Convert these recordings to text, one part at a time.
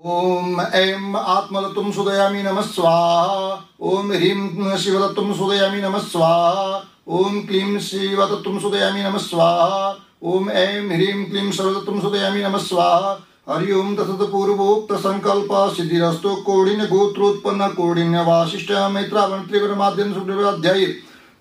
ओम ऐं आत्मतत्त्वं शोधयामि नमः स्वाहा। ओम ह्रीं शिवतत्त्वं शोधयामि नमः स्वाहा। ओम क्लीं शिवतत्त्वं शोधयामि नमः स्वाहा। ओम ऐं ह्रीं क्लीं सर्वतत्त्वं शोधयामि नमः स्वाहा। हरि ओम तत्सत् पूर्वोक्त संकल्प सिद्धिरस्तु। कौंडिन्य गोत्रोत्पन्न कौंडिन्य वासिष्ठ मैत्रावण त्रिवर्माद्यं सुब्रह्मण्य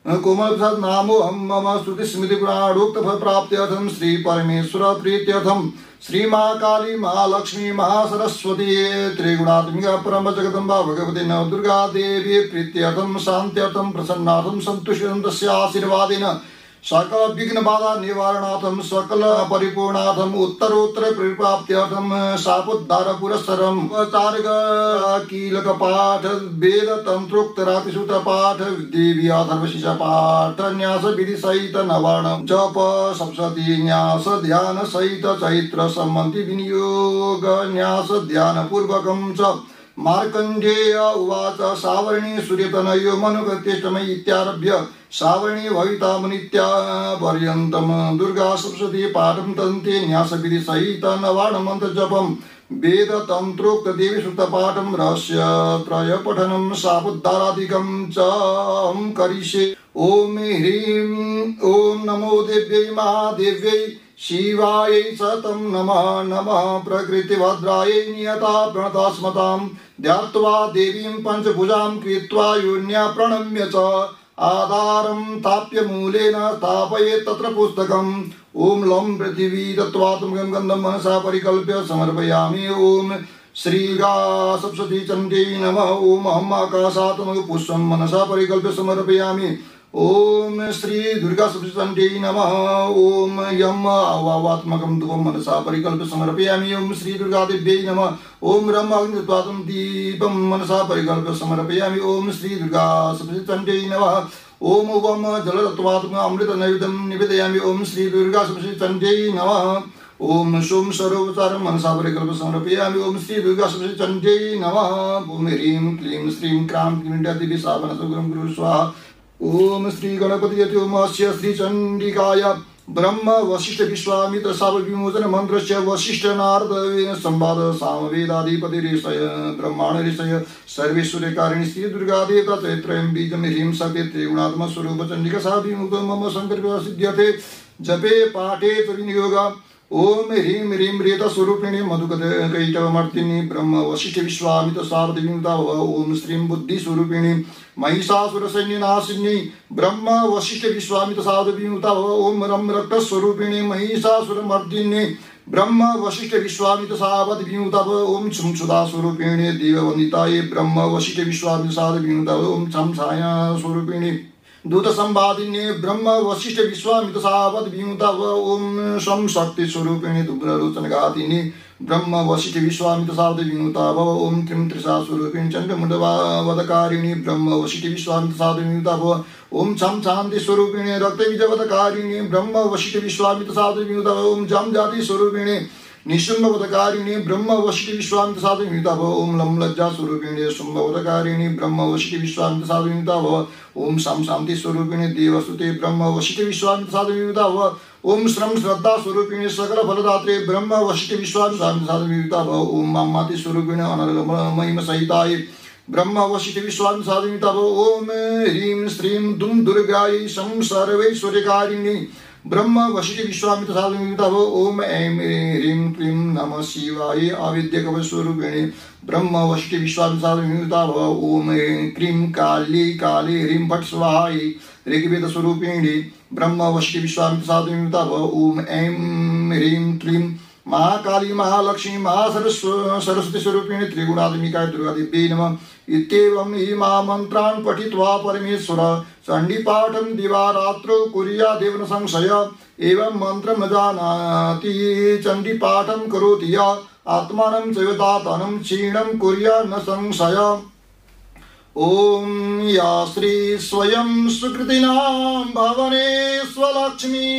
कोमल प्रसाद नामो हम मम श्रुति स्मृति पुराणोक्त फल प्राप्त्यर्थम श्री परमेश्वर प्रीत्यर्थम श्री महाकाली महालक्ष्मी महासरस्वती त्रिगुणात्मिका परम जगदम्बा भगवती नवदुर्गा देवी प्रीत्यर्थम शांत्यर्थम प्रसन्नार्थम संतुष्टं तस्य आशीर्वादेन सकल विघ्न बाधा निवारणार्थम सकल परिपूर्णार्थम उत्तरोत्तर परिप्राप्त्यर्थम शापोद्धार पुरस्सरम तारक कीलक पाठ वेद तंत्रोक्त रातिसूत्र पाठ देवी अथर्वशीष पाठ न्यास विधि सहित नवार्णम जप सप्तशती न्यास ध्यान सहित चैत्र सम्बन्धी विनियोग न्यास ध्यान पूर्वकम च मार्कंडेय उवाच सावर्णी सूर्यतनयो मनुगत्यष्टमयी इत्यारभ्य सावर्णी भविता मुनित्या पर्यन्तम दुर्गा सप्तशती पाठं तन्ते न्यास विधि सहित नवार्ण मंत्र जपम वेद तंत्रोक्त देवी सूक्त पाठं रहस्य त्रय पठनं शापोद्धारादिकं च अहं करिष्ये। ओम ह्रीं ओम नमो देव्यै महादेव्यै शिवायै सतं नमः नमः प्रकृतिभद्रायै नियता प्रणतस्मतां ध्यात्वा देवीं पंचभुजां कृत्वा योन्या प्रणम्य च आधारं ताप्य मूलेन स्थापयेत् तत्र पुस्तकम्। ओम लं पृथिवी तत्त्वात्मकं गन्धं मनसा परिकल्प्य समर्पयामि। ओम श्रीगा सप्तशती चण्डै नमः। ओम अहम् आकाशात्मकं पुष्पं मनसा परिकल्प्य समर्पयामि। ओम श्री दुर्गा सप्तशती नमः। ओम यम अवावात्मकं धूपं मनसा परिकल्प्य समर्पयामि। ओम श्री दुर्गा देव्यै नमः। ओम रम अग्नित्वातं दीपं मनसा परिकल्प्य समर्पयामि। ओम श्री दुर्गा सप्तशती नमः। ओम वम जलतत्त्वात्मकं अमृत नैवेद्यं निवेदयामि। ओम श्री दुर्गा सप्तशती नमः। ओम सोम सर्वोपचारं मनसा परिकल्प्य समर्पयामि। ओम श्री दुर्गा सप्तशती नमः। ओम ह्रीं क्लीं श्रीं क्रां क्रीं सावनसुगुरं गुरु स्वाहा। ओम श्री गणपति ओमस्य श्री चंडिकाय ब्रह्म वशिष्ठ विश्वामित्र शाप विमोचन मंत्रस्य वशिष्ठ नारद संवाद सामवेदाधिपति ऋषय ब्रह्मांड ऋषय सर्वेश्वरकारिणी श्री दुर्गा देवता चैत्रयं बीजं ह्रीं सते त्रिगुणात्म स्वरूप चंडिका सा विमुक्त मम संकल्प सिद्ध्यते जपे पाठे च विनियोग। ओम ह्रीं ह्रीं रेत स्वरूपिणी मधुकैटवमर्दिनी ब्रह्म वशिष्ठ विश्वामित्र शारद विमुक्ता। ओम श्रीं बुद्धि स्वरूपिणी महिषासुर सैन्य नाशिनी ब्रह्म वशिष्ठ विश्वामित्र शारद विमुक्ता। ओम रम रक्त स्वरूपिणी महिषासुर मर्दिनी ब्रह्म वशिष्ठ विश्वामित्र शारद विमुक्ता। ओम छुम सुधा स्वरूपिणी देववनिताये ब्रह्म वशिष्ठ विश्वामित्र शारद विमुक्ता। ओम छम छाया स्वरूपिणी दूत संवादिनी ब्रह्म वशिष्ठ विश्वामित्र शारद विमुक्ता। ओम सम शक्ति स्वरूपिणी दुग्धलोचन घातिनी ब्रह्म वशिष्ठ विश्वामित्र शारद विमुक्ता। ओम त्रिं त्रिशा स्वरूपिणी चंडमुंडवधकारिणी ब्रह्म वशिष्ठ विश्वामित्र शारद विमुक्ता। ओम छम शांति स्वरूपिणी रक्त बीजवधकारिणी ब्रह्म वशिष्ठ विश्वामित्र शारद विमुक्ता। ओम जम जाति स्वरूपिणी निशुंभवधकारिणी ब्रह्म वशिष्ठ विश्वामित्र शारद विमुक्ता। ओम लम लज्जा स्वरूपिणी शुंभवधकारिणी ब्रह्म वशिष्ठ विश्वामित्र शारद विमुक्ता। ओम शम शांति स्वरूपिणी देवसुते ब्रह्म वशिष्ठ विश्वामित्र शारद विमुक्ता। ओम श्रम श्रद्धा स्वरूपिणी सकल फलदात्री ब्रह्म वशिष्ठ विश्वामित्र शारद विमुक्ता। ओम मामाति स्वरूपिणी अनर्गल महिम सहिताय ब्रह्म वशिष्ठ विश्वामित्र शारद विमुक्ता। ओम ह्रीं श्रीं दुम दुर्गायै शं सर्वैश्वर्यकारिणी ब्रह्म वशिष्ठ विश्वामित्र शारद विमुक्ता। ओम ऐं ह्रीं क्लीं नमः शिवाय अविद्य कवच स्वरूपिणी ब्रह्म वशिष्ठ विश्वामित्र शारद विमुक्ता। ओम क्लीं काली काली ह्रीं फट् स्वाहाय ऋग्वेद स्वरूपिणी ब्रह्म वशिष्ठ विश्वामित्र शारद विमुक्ता। ओम ऐं ह्रीं क्लीं महाकाली महालक्ष्मी महासरस्वती स्वरूपिणी त्रिगुणात्मिकाय दुर्गा देव्यै नमः। इत्येवं इमा मंत्रान् पठित्वा परमेश्वर चण्डीपाठं दिवारात्रौ कुर्यादेव न संशय। एवं मंत्रं न जानाति चण्डीपाठं करोति य आत्मानं चैवतातनं क्षीणं कुर्यात् न संशय। ओम या श्री स्वयं सुकृतिनां भवने स्वलक्ष्मी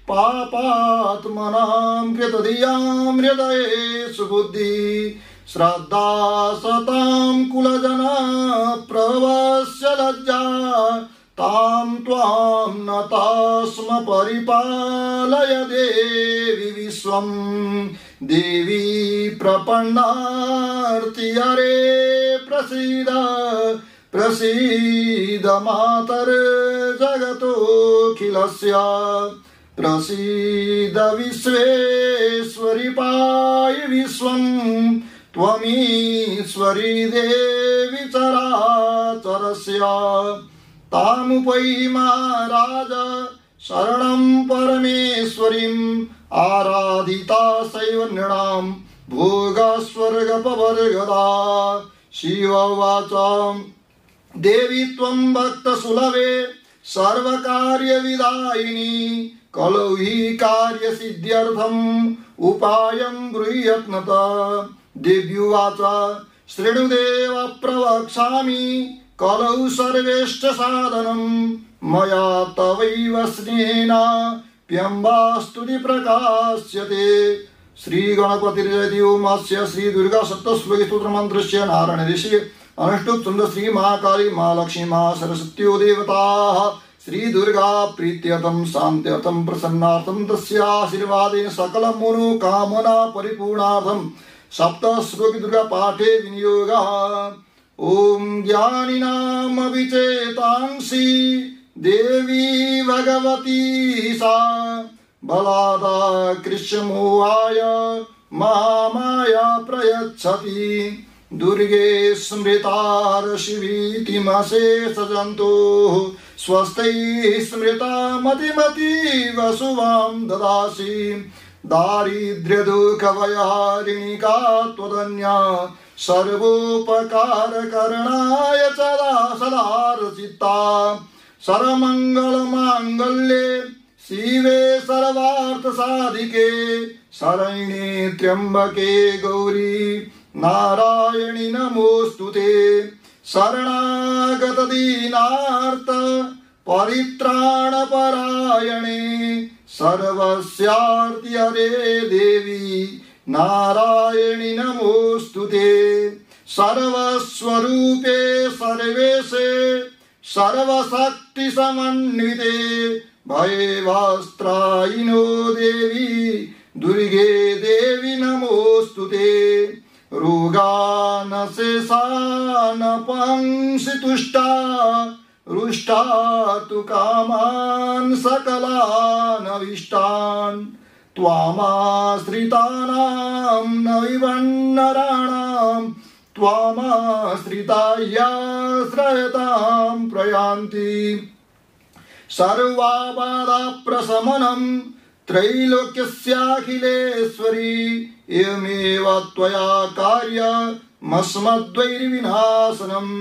पापात्मनां कृतधियां हृदये सुबुद्धि श्रद्धा सतां कुलजना प्रवस्य लज्जा तां त्वां नतास्म परिपालय देवी विश्वं देवी प्रपन्नार्तिहरे प्रसीद प्रसीद मातर्जगतोऽखिलस्य प्रसीद विश्वेश्वरि पाहि विश्वं त्वमीश्वरी देवी चराचरस्य तामुपैहि महाराज शरणं परमेश्वरीम् आराधिता सैव नृणां भोगस्वर्गपवर्गदा। शिव उवाच देवी त्वं भक्तसुलभे सर्वकार्यविदायिनी कलौ हि कार्यसिद्ध्यर्थम् उपायं ब्रूयात्नतः। देव्युवाच शृणुदेव प्रवक्ष्यामि कलौ सर्वेष्ट साधनं मया तवैव स्नेहेन प्यम्बास्तुति प्रकाश्यते। श्री गणपतिर्जयति ओमस्य श्री दुर्गा सप्तश्लोकी स्तोत्र मंत्रस्य नारायण ऋषि अनुष्टुप सुंदर श्री महाकाली महालक्ष्मी महासरस्वत्यो देवताः श्री दुर्गा प्रीत्यर्थं शान्त्यर्थं प्रसन्नार्थं तस्याशीर्वादेन सकल मनोकामना परिपूर्णार्थं सप्तश्लोकी दुर्गा पाठे विनियोगः। ओम ज्ञानिनां विचेतांसि देवी भगवती सा बलादा कृष्णमोहाय महामाया प्रयच्छति। दुर्गे स्मृता शिवीतिमशेष जन्तोः स्वस्ति स्मृता मतिमति वसुवां ददासि। दारिद्र्य दुःख भयहारिणी का त्वदन्या सर्वोपकार करणाय सदा रचिता। सर्वमंगल मांगल्ये शिवे सर्वार्थ साधिके शरण्ये त्र्यंबके गौरी नारायणी नमोस्तुते। शरणागत दीनार्थ परित्राण परायणे सर्वस्यार्ति हरे देवी नारायणी नमोस्तुते। सर्वस्वरूपे सर्वेशे सर्वशक्ति समन्विते भयवस्त्रायिनो देवी दुर्गे देवी नमोस्तुते। रोगानशेषानपंसितुष्टा रुष्टा तु कामान् सकलानविष्टान् त्वामाश्रितानां न विवन्नराणां त्वामाश्रितायाश्रयतां प्रयान्ति। सर्वाबाधाप्रशमनं त्रैलोक्यस्याखिलेश्वरी एवमेव त्वया कार्यमस्मद्वैर्विनाशनम्।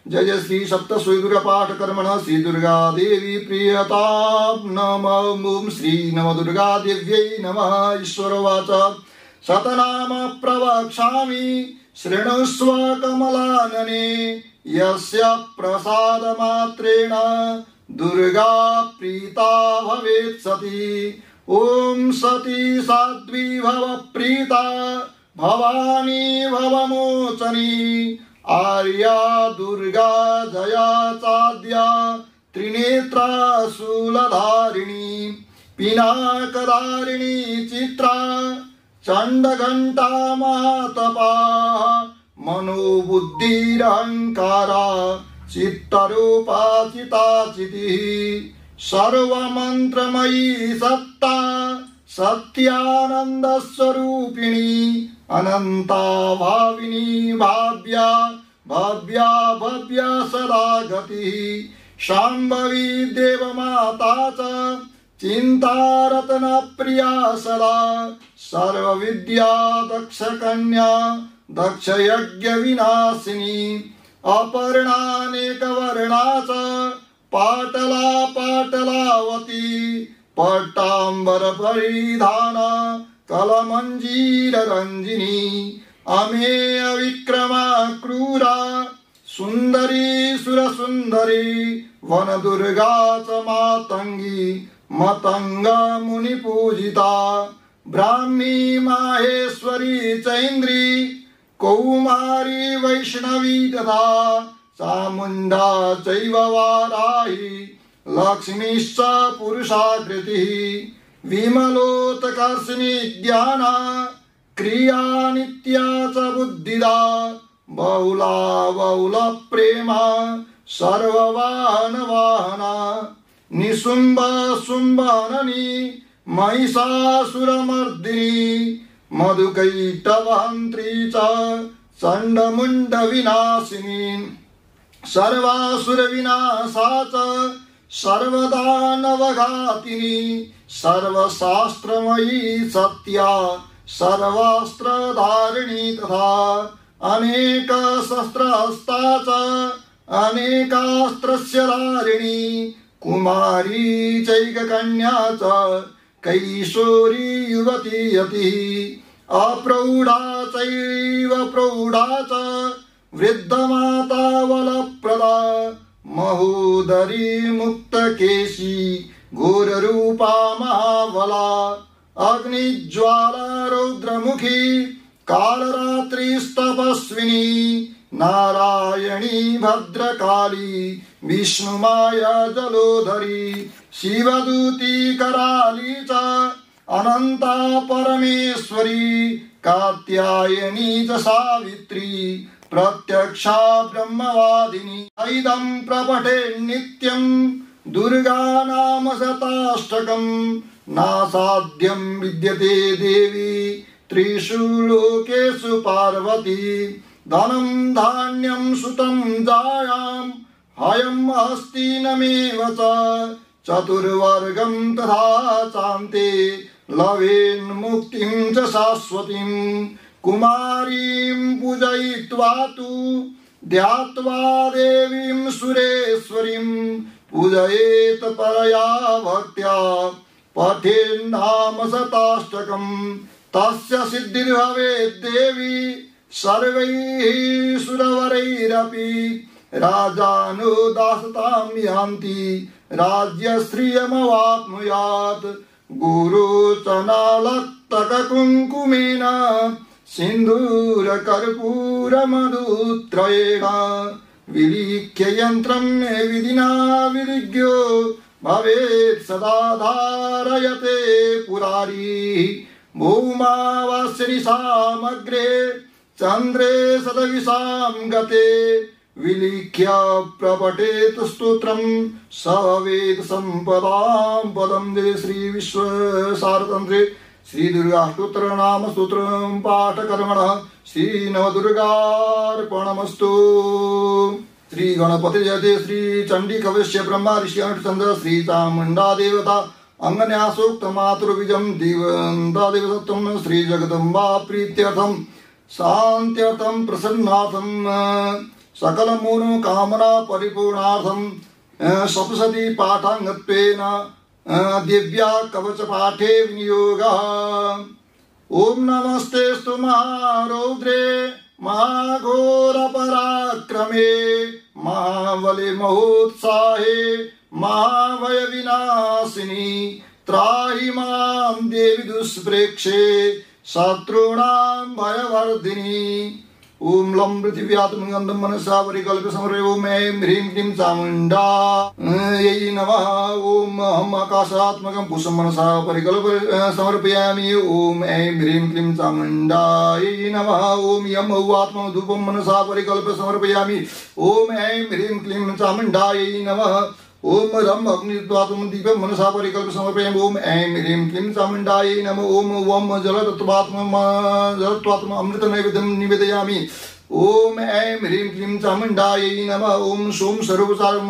जय जय श्री सप्तश्लोकी दुर्गा पाठ कर्मणः श्री दुर्गा देवी प्रियतां नमः। ओम श्री नव दुर्गा देव्यै नमः। ईश्वर उवाच शतनाम प्रवक्ष्यामि शृणुष्व कमलानने यस्य प्रसादमात्रेण दुर्गा प्रीता भवेत् सती। ओम सती साध्वी भव प्रीता भवानी भवमोचनी आर्या दुर्गा जया चाद्या त्रिनेत्रा शूलधारिणी पिनाकधारिणी चित्रा चंडघंटा मातपा मनोबुद्धिरहंकारा चित्तरूपा चिताचितिः सर्वमंत्रमयी सत्ता सत्यानंदस्वरूपिणी अनंता भाविनी भाव्या भव्या भव्या सदा गतिः शाम्भवी देवमाता च चिंतारत्न प्रिया सदा सर्वविद्या दक्ष कन्या दक्ष यज्ञ विनाशिनी अपर्णानेकवर्णा च पाटला पाटलावती पट्टांबर परिधाना कलमंजीर रंजिनी अमेय विक्रमा क्रूरा सुंदरी सुर सुंदरी वन दुर्गा च मातंगी मतंग मुनि पूजिता ब्राह्मी माहेश्वरी चैन्द्री कौमारी वैष्णवी तथा चामुंडा चैव वाराही लक्ष्मीश्च पुरुषाकृतिः विमलोत्कर्षिणी ज्ञाना क्रिया नित्या च बुद्धिदा बहुला बहुल प्रेमा सर्ववाहन वाहना निशुम्भ शुम्भननी महिषासुरमर्दिनी मधुकैटवहन्त्री च चण्डमुण्ड विनाशिनी सर्वासुर विनाशा च सर्वदानवघातिनी सर्वशास्त्रमयी सत्या सर्वास्त्रधारिणी तथा अनेक शस्त्रहस्ता च अनेकास्त्रस्य धारिणी कुमारी चैककन्या च कैशोरी युवती यति अप्रौढा चैव प्रौढा च वृद्धमाता वलप्रदा महोदरी मुक्तकेशी घोररूपा महाबला अग्निज्वाला रौद्रमुखी कालरात्रिस्तपस्विनी नारायणी भद्रकाली विष्णुमाया जलोधरी शिवदूती कराली च अनंता परमेश्वरी कात्यायनी च सावित्री प्रत्यक्षा ब्रह्मवादिनी ऐदं प्रपठे नित्यं दुर्गा नाम शताष्टकं नासाध्यं विद्यते देवी त्रिषु लोकेषु पार्वती धनं धान्यं सुतं जायां हयम् हस्तिनमेव च चतुर्वर्गं तथा चान्ते लवेन्मुक्तिं च शाश्वतीं कुमारीं पूजयित्वा तु ध्यात्वा देवीं सुरेश्वरीं पूजयेत परया भक्त्या पठेन्नाम शताष्टकं तस्य सिद्धिर्भवेत् देवी सर्वैः सुरवरैरपि राजानुदासतां यान्ति राज्यश्रियमवाप्नुयात् गुरुचनालक्तककुङ्कुमेन सिन्दूरकर्पूरमधुत्रयेण विलिख्य यन्त्रं विधिना विलिख्यो भवेत् सदा धारयते पुरारी भौमावास्यनिशामग्रे चन्द्रे सदविशां गते विलिख्य प्रपठेत स्तोत्रं स वेद सम्पदां पदं दे श्री विश्वसारतन्त्रे श्री दुर्गाष्टोत्तर नाम स्तोत्रं पाठकर्मणः श्री नवदुर्गार्पणमस्तु। श्री गणपति जयते श्री चंडी कवश्य ब्रह्मा ऋषि चंद्र श्री चामुंडा देवता अंगन्यासोक्त मातृबीजं दिवंदा देवसत्वं श्री जगदम्बा प्रीत्यर्थं शान्त्यर्थं प्रसन्नार्थं सकल मनोकामना परिपूर्णार्थं सप्तशती पाठांगत्वेन दिव्या कवच पाठे विनियोगः। ओम नमस्तेस्तु महारौद्रे महाघोर पराक्रमे महाबले महोत्साहे महाभय विनाशिनी त्राहि मां देवी दुष्प्रेक्षे शत्रूणां भयवर्धिनी। ओम लम पृथिव्यात्मगंधं मनसा परिकल्प्य समर्पये ओम ऐं ह्रीं क्लीं चामुण्डायै नमः। ओम अहम् आकाशात्मकं पुष्पं मनसा परिकल्प्य समर्पयामि ओम ऐं ह्रीं क्लीं चामुण्डायै नमः। ओम यं आत्मं धूपं मनसा परिकल्प्य समर्पयामि ओम ऐं ह्रीं क्लीं चामुण्डायै नमः। ओम रम अग्नित्वात्म दीपं मनसा परिकल्प्य समर्पयामि ओम ऐं ह्रीं क्लीं चामुण्डायै नमः। ओम वम जलतत्वात्म अमृत नैवेद्यं निवेदयामि ओम ऐं ह्रीं क्लीं चामुण्डायै नमः। ओम सोम सर्वोपचारं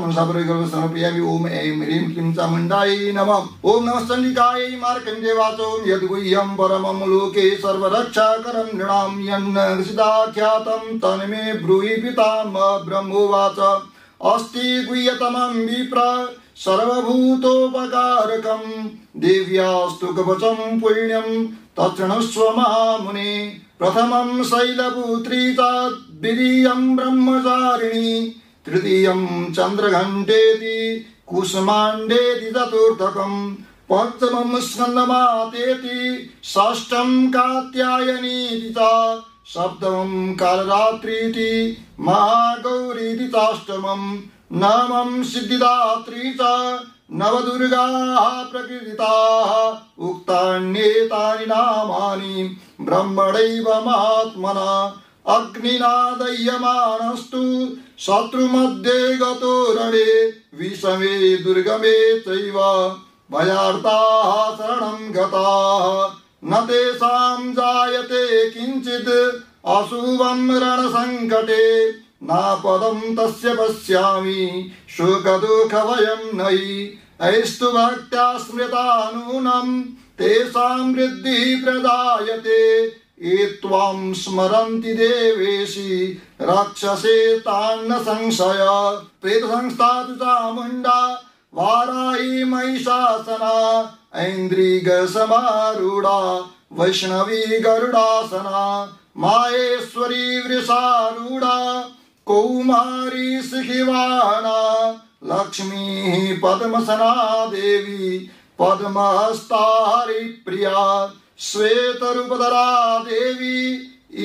मनसा परिकल्प्य समर्पयामि ओम ऐं ह्रीं क्लीं चामुण्डायै नमः। ओम नमः चण्डिकायै मार्कण्डेयवाचो यद्गुह्यं परमं लोके सर्वरक्षाकरं नृणां यन्नसिदाख्यातं तन्मे ब्रूहि पितामह ब्रह्मोवाच अस्ति गुह्यतमं विप्र सर्वभूतोपकारकं देव्यास्तु कवचं पुण्यं तत्क्षणस्व महामुने। प्रथमं शैलपुत्री च द्वितीयं ब्रह्मचारिणी तृतीयं चन्द्रघण्टेति कुसुमाण्डेति चतुर्थकं पंचमं स्कन्दमातेति षष्ठं कात्यायनीति च सप्तमं कालरात्रीति महागौरीति चाष्टमं नवमं सिद्धिदात्री च नवदुर्गाः प्रकीर्तिताः उक्तान्येतानि नामानि ब्रह्मणैव महात्मना अग्निना दह्यमानस्तु शत्रुमध्ये गतो रणे विषमे दुर्गमे चैव भयार्ताः शरणं गताः न तेषां जायते किञ्चित् अशुभं रणसङ्कटे नापदं तस्य पश्यामि शोकदुःखभयं नहि ऐस्तु भक्त्या स्मृता नूनं तेषां वृद्धिः प्रजायते ये त्वां स्मरन्ति देवेशि रक्षसे तान्न संशय प्रेतसंस्था तु चामुण्डा वाराही महिषासना ऐन्द्रियसमारूढा वैष्णवी गरुडासना माहेश्वरी वृषारूढा कौमारी शिखिवाहना लक्ष्मी पद्मसना देवी पद्महस्ता हरिप्रिया श्वेतरूपधरा देवी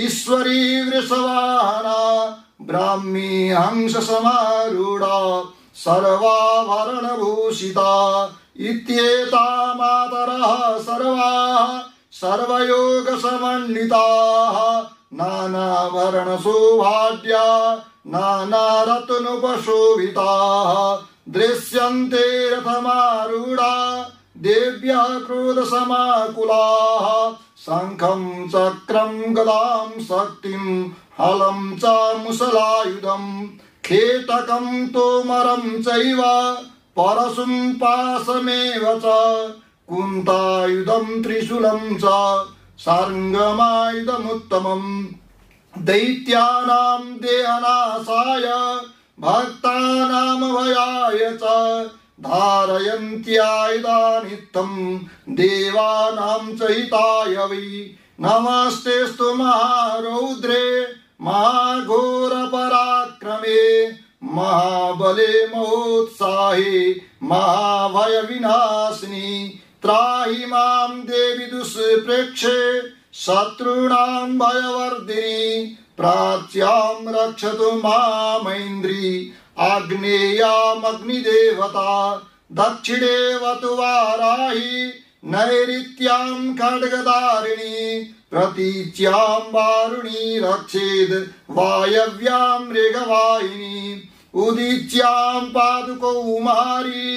ईश्वरी वृषवाहना ब्राह्मी हंस समारूढा सर्वाभरणभूषिता इत्येता मातरः सर्वाः सर्वयोगसमन्विताः नानाभरणशोभाढ्या नानारत्नोपशोभिताः दृश्यन्ते रथमारूढा देव्यः क्रोधसमाकुलाः शङ्खं चक्रं गदां शक्तिं हलं च मुसलायुधं खेटकं तोमरं चैव परशुं पाशमेव च कुन्तायुधं त्रिशूलं च सार्ङ्गमायुधमुत्तमम् दैत्यानां देहनाशाय भक्तानां भयाय च धारयन्त्यायुधानित्यं देवानां च हिताय वै नमस्तेस्तु महारौद्रे महाघोरपराक्रमे महाबले महोत्साहे महाभयविनाशिनी त्राहि मां देवि दुष्प्रेक्षे शत्रूणां भयवर्धिनी प्राच्यां रक्षतु मामैन्द्री आग्नेयामग्निदेवता दक्षिणे वतु वाराही नैऋत्यां खड्गधारिणी प्रतीच्यां वारुणी रक्षेद् वायव्यां मृगवाहिनी उदीच्यां पादुकौमारी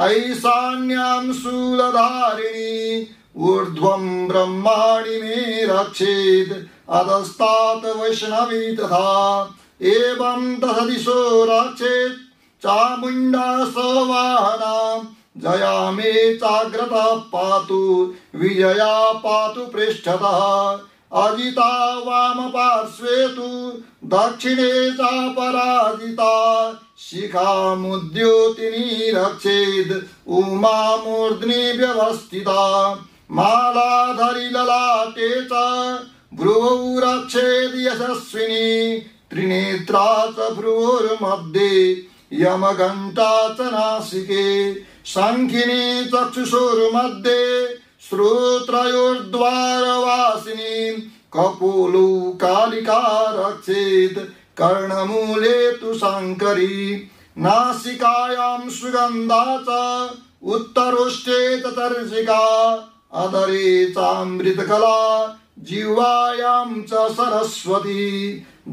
ऐशान्यां शूलधारिणी ऊर्ध्वं ब्रह्माणि मे रक्षेत् अधस्तात् वैष्णवी तथा एवं दश दिशो रक्षेत् चामुण्डा सवाहना जया मे चाग्रता पातु विजया पातु पृष्ठतः अजिता वामपार्श्वे तु दक्षिणे च पराजिता शिखामुद्योतिनी रक्षेद् उमा मूर्ध्नि व्यवस्थिता मालाधरि ललाटे च भ्रुवौ रक्षेद् यशस्विनी त्रिनेत्रा च भ्रुवोर्मध्ये यमघण्टा च नासिके शङ्खिनी चक्षुषोर्मध्ये श्रोत्रयोर्द्वारवासिनी कपोलो कालिका रक्षेत् कर्णमूले तु शङ्करी नासिकायां सुगन्धा च उत्तरोष्ठे च तर्जिका अधरे चामृतकला जिह्वायां च सरस्वती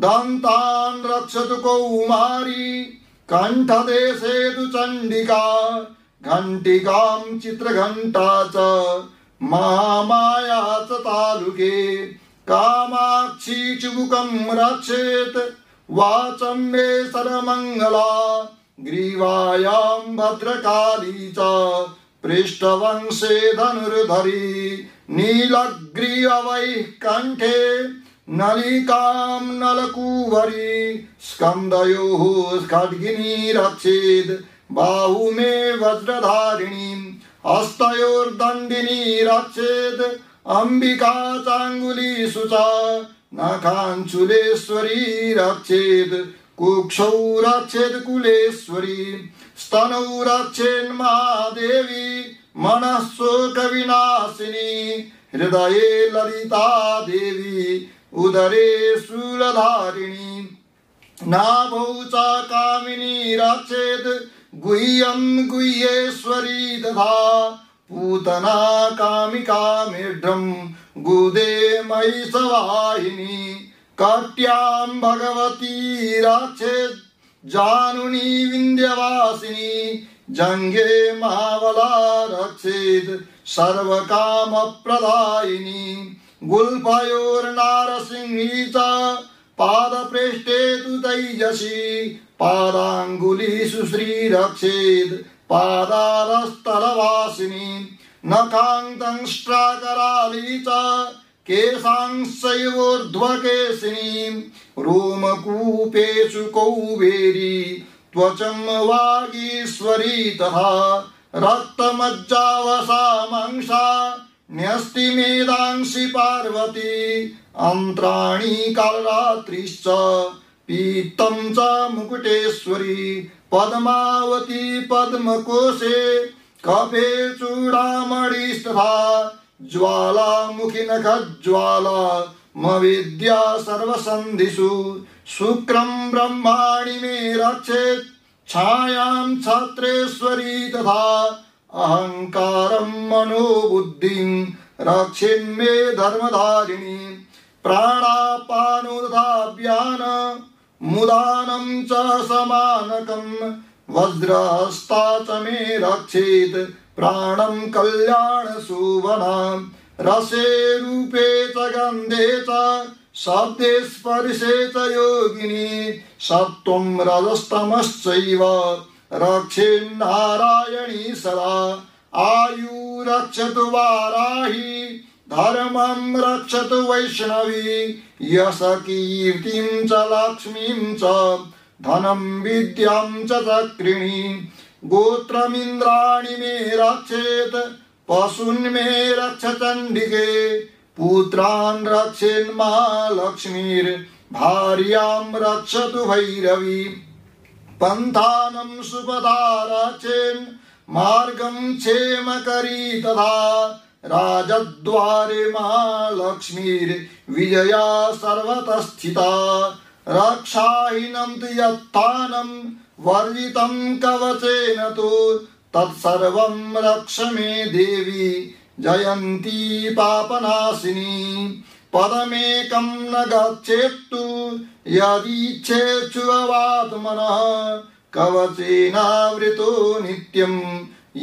दन्तान् रक्षतु कौमारी कण्ठदेशे तु चण्डिका घण्टिकां चित्रघण्टा च महामाया च तालुके कामाक्षी चुबुकं रक्षेत् वाचं मे सर्वमङ्गला ग्रीवायां भद्रकाली च पृष्ठवंशे धनुर्धरी नीलग्रीवैः कण्ठे नलिकां नलकूवरी स्कन्धयोः खड्गिनी रक्षेद् बाहु मे वज्रधारिणी हस्तयोर्दण्डिनी रक्षेद् अम्बिका चाङ्गुलीषु च नखाञ्चुलेश्वरी रक्षेद् कुक्षौ रक्षेद् कुलेश्वरी स्तनौ रक्षेन्महादेवी मनः शोकविनाशिनी हृदये ललिता देवी उदरे शूलधारिणी नाभौ च कामिनी रक्षेद् गुह्यं गुह्येश्वरी तथा पूतना कामिका मेढ्रं गुदे महिषवाहिनी कट्यां भगवती रक्षेत् जानुनी विन्ध्यवासिनी जंगे महाबला रक्षेत् सर्वकामप्रदायिनी गुल्फयोर्नारसिंही च पादप्रेष्ठे तु तैजसी पादाङ्गुलीषु श्रीरक्षेत् पादारस्थलवासिनी नखान्तंष्ट्राकराली च केशांशैवोर्ध्वकेशिनी रोमकूपेषु कौबेरी त्वचं वागीश्वरी तथा रक्तमज्जावसा मांसा न्यस्तिमेदांसि पार्वती अन्त्राणि कालरात्रिश्च पीतं च मुकुटेश्वरी पद्मावती पद्मकोशे कफे चूडामणिस्तथा ज्वालामुखी नखज्वाला मविद्या सर्वसन्धिषु शुक्रं ब्रह्माणि मे रक्षेत् छायां छत्रेश्वरी तथा अहंकारं मनोबुद्धिं रक्षेन्मे धर्मधारिणी प्राणापानोदधाभ्यान मुदानं च समानकं वज्रहस्ता च मे रक्षेत् प्राणं कल्याणशोभनां रसे रूपे च गन्धे च शब्दे स्पर्शे च योगिनी सत्त्वं रजस्तमश्चैव रक्षेन्नारायणी सदा आयु रक्षतु वाराही धर्मं रक्षतु वैष्णवी यश कीर्तिं च लक्ष्मीं च धनं विद्यां च चक्रिणी गोत्रमिन्द्राणि मे रक्षेत् पशून् मे रक्ष चण्डिके पुत्रान् रक्षेन्महालक्ष्मीर्भार्यां रक्षतु भैरवी पन्थानं सुपथा रक्षेन् मार्गं क्षेमकरी तथा राजद्वारे महालक्ष्मीर्विजया सर्वतः स्थिता रक्षाहीनं तु यत्थानं वर्जितं कवचेन तु तत्सर्वं रक्ष मे देवी जयन्ती पापनाशिनी पदमेकं न गच्छेत्तु यदीच्छेच्छु अवात्मनः कवचेनावृतो नित्यं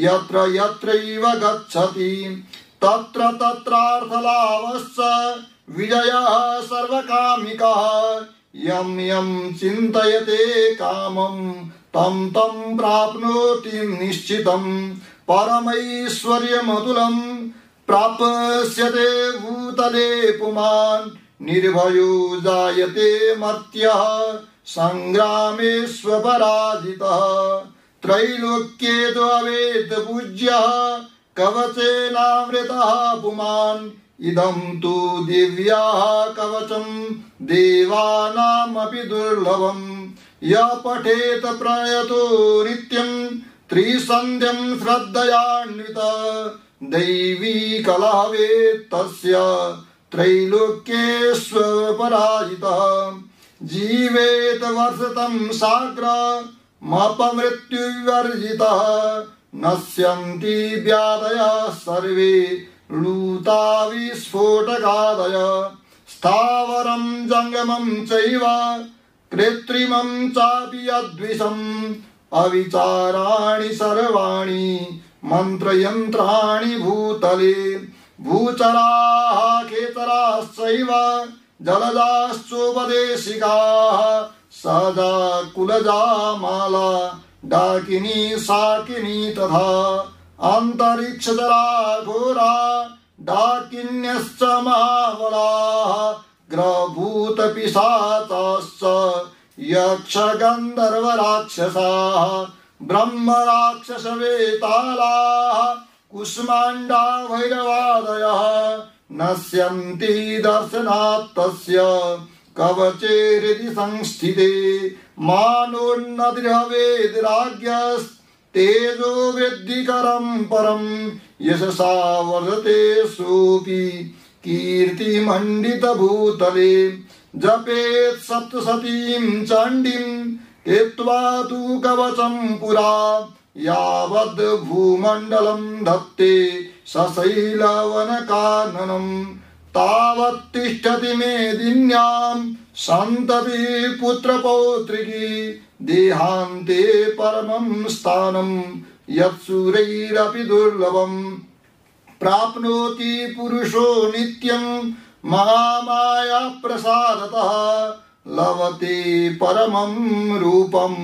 यत्र यत्रैव गच्छति तत्र तत्रार्थलाभश्च विजयः सर्वकामिकः यं यं चिन्तयते कामं तं तं प्राप्नोति निश्चितं परमैश्वर्यमतुलं प्राप्स्यते भूतले पुमान् निर्भयो जायते मर्त्यः संग्रामे स्वपराजितः त्रैलोक्ये द्ववेद पूज्यः कवचेनावृतः पुमान् इदं तु दिव्याः कवचं देवानामपि दुर्लभं यः पठेत प्रयतो नित्यं त्रिसन्ध्यं श्रद्धयान्वितः दैवी कलावेत् तस्य त्रैलोक्येष्वपराजितः जीवेत वर्षतं साग्रमपमृत्युविवर्जितः नश्यन्ति व्याधयः सर्वे लूता विस्फोटकादयः स्थावरं जङ्गमं चैव कृत्रिमं चापि यद्विषम् अविचाराणि सर्वाणि मन्त्रयन्त्राणि भूतले भूचराः खेचराश्चैव जलजाश्चोपदेशिकाः सदा कुलजा माला डाकिनी शाकिनी तथा अन्तरिक्षजरा घोरा डाकिन्यश्च महाबलाः ग्रहभूतपिशाचाश्च यक्षगन्धर्वराक्षसाः ब्रह्मराक्षसवेतालाः कुष्माण्डा भैरवादयः नश्यन्ति दर्शनात् तस्य कवचे हृदि संस्थिते मानोन्नतिर्भवेद्राज्ञस्तेजो वृद्धिकरं परं यशसा वर्धते सोऽपि कीर्तिमण्डितभूतले जपेत् सप्तशतीं चण्डीं हित्वा तु कवचं पुरा यावद् भूमण्डलं धत्ते सशैलवनकाननं तावत् तिष्ठति मेदिन्यां सन्तति पुत्रपौत्रिकी देहान्ते परमं स्थानं यत्सूरैरपि दुर्लभम् प्राप्नोति पुरुषो नित्यं महामाया प्रसादतः लभते परमं रूपं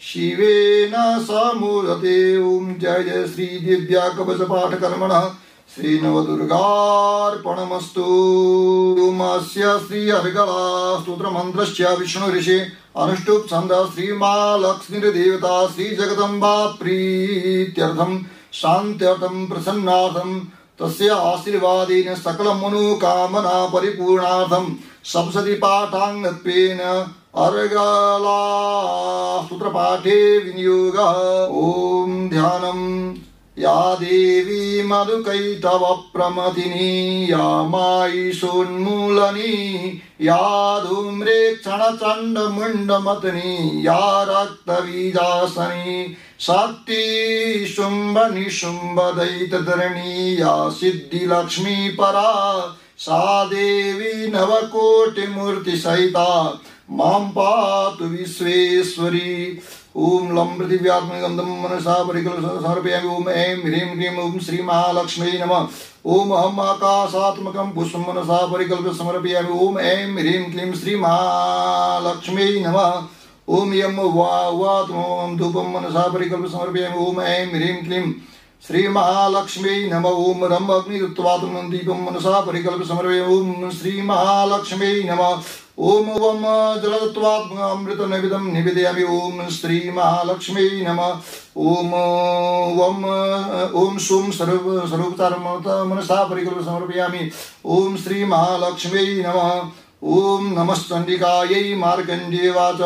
शिवेन समूलते। ओम जय जय श्री दिव्या कवच पाठ कर्मणः श्री नवदुर्गार्पणमस्तु। ओमस्य श्री हरिकला स्तोत्र मंत्रस्य विष्णु ऋषि अनुष्टुप छंद श्री महालक्ष्मीर्देवता श्री जगदम्बा प्रीत्यर्थं शान्त्यर्थं प्रसन्नार्थं तस्य आशीर्वादेन सकल मनोकामना परिपूर्णार्थं सप्तशती पाठाङ्गत्वेन अर्गला सूत्रपाठे विनियोगः। ओम ध्यानम् या देवी मधुकैटभ प्रमथिनी या मायिषोन्मूलनी या धूम्रेक्षणचण्डमुण्डमथनी या रक्तबीजासनी शक्ति शुम्भ निशुम्भ दैत्यधरणी या सिद्धिलक्ष्मी परा सा देवी नवकोटिमूर्ति सहिता मां पातु विश्वेश्वरी। ओम लं पृथिव्यात्मकं मनसा परिकल्प्य समर्पयामि। ओम ऐं ह्रीं क्लीं ओम श्री महालक्ष्मी नमः। ओम अहम् आकाशात्मकं पुष्पं मनसा परिकल्प्य समर्पयामि। ओम ऐं ह्रीं क्लीं श्री महालक्ष्मी नमः। ओम यं वात्मं धूपं मनसा परिकल्प्य समर्पयामि। ओम ऐं ह्रीं क्लीं श्री महालक्ष्मी नमः। ओम रं अग्निदत्त्वात्मनं दीपं मनसा परिकल्प्य समर्पयामि। ओम श्री महालक्ष्मी नमः। ओम वम जलदत्त्वात्मकामृत नैवेद्यं निवेदयामि। ओम श्री महालक्ष्मी नमः। ओम वम ओम सोम सर्वोपचारं मनसा परिकल्प्य समर्पयामि। ओम श्री महालक्ष्मी नमः। ओम नमश्चण्डिकायै मार्कण्डेयवाच।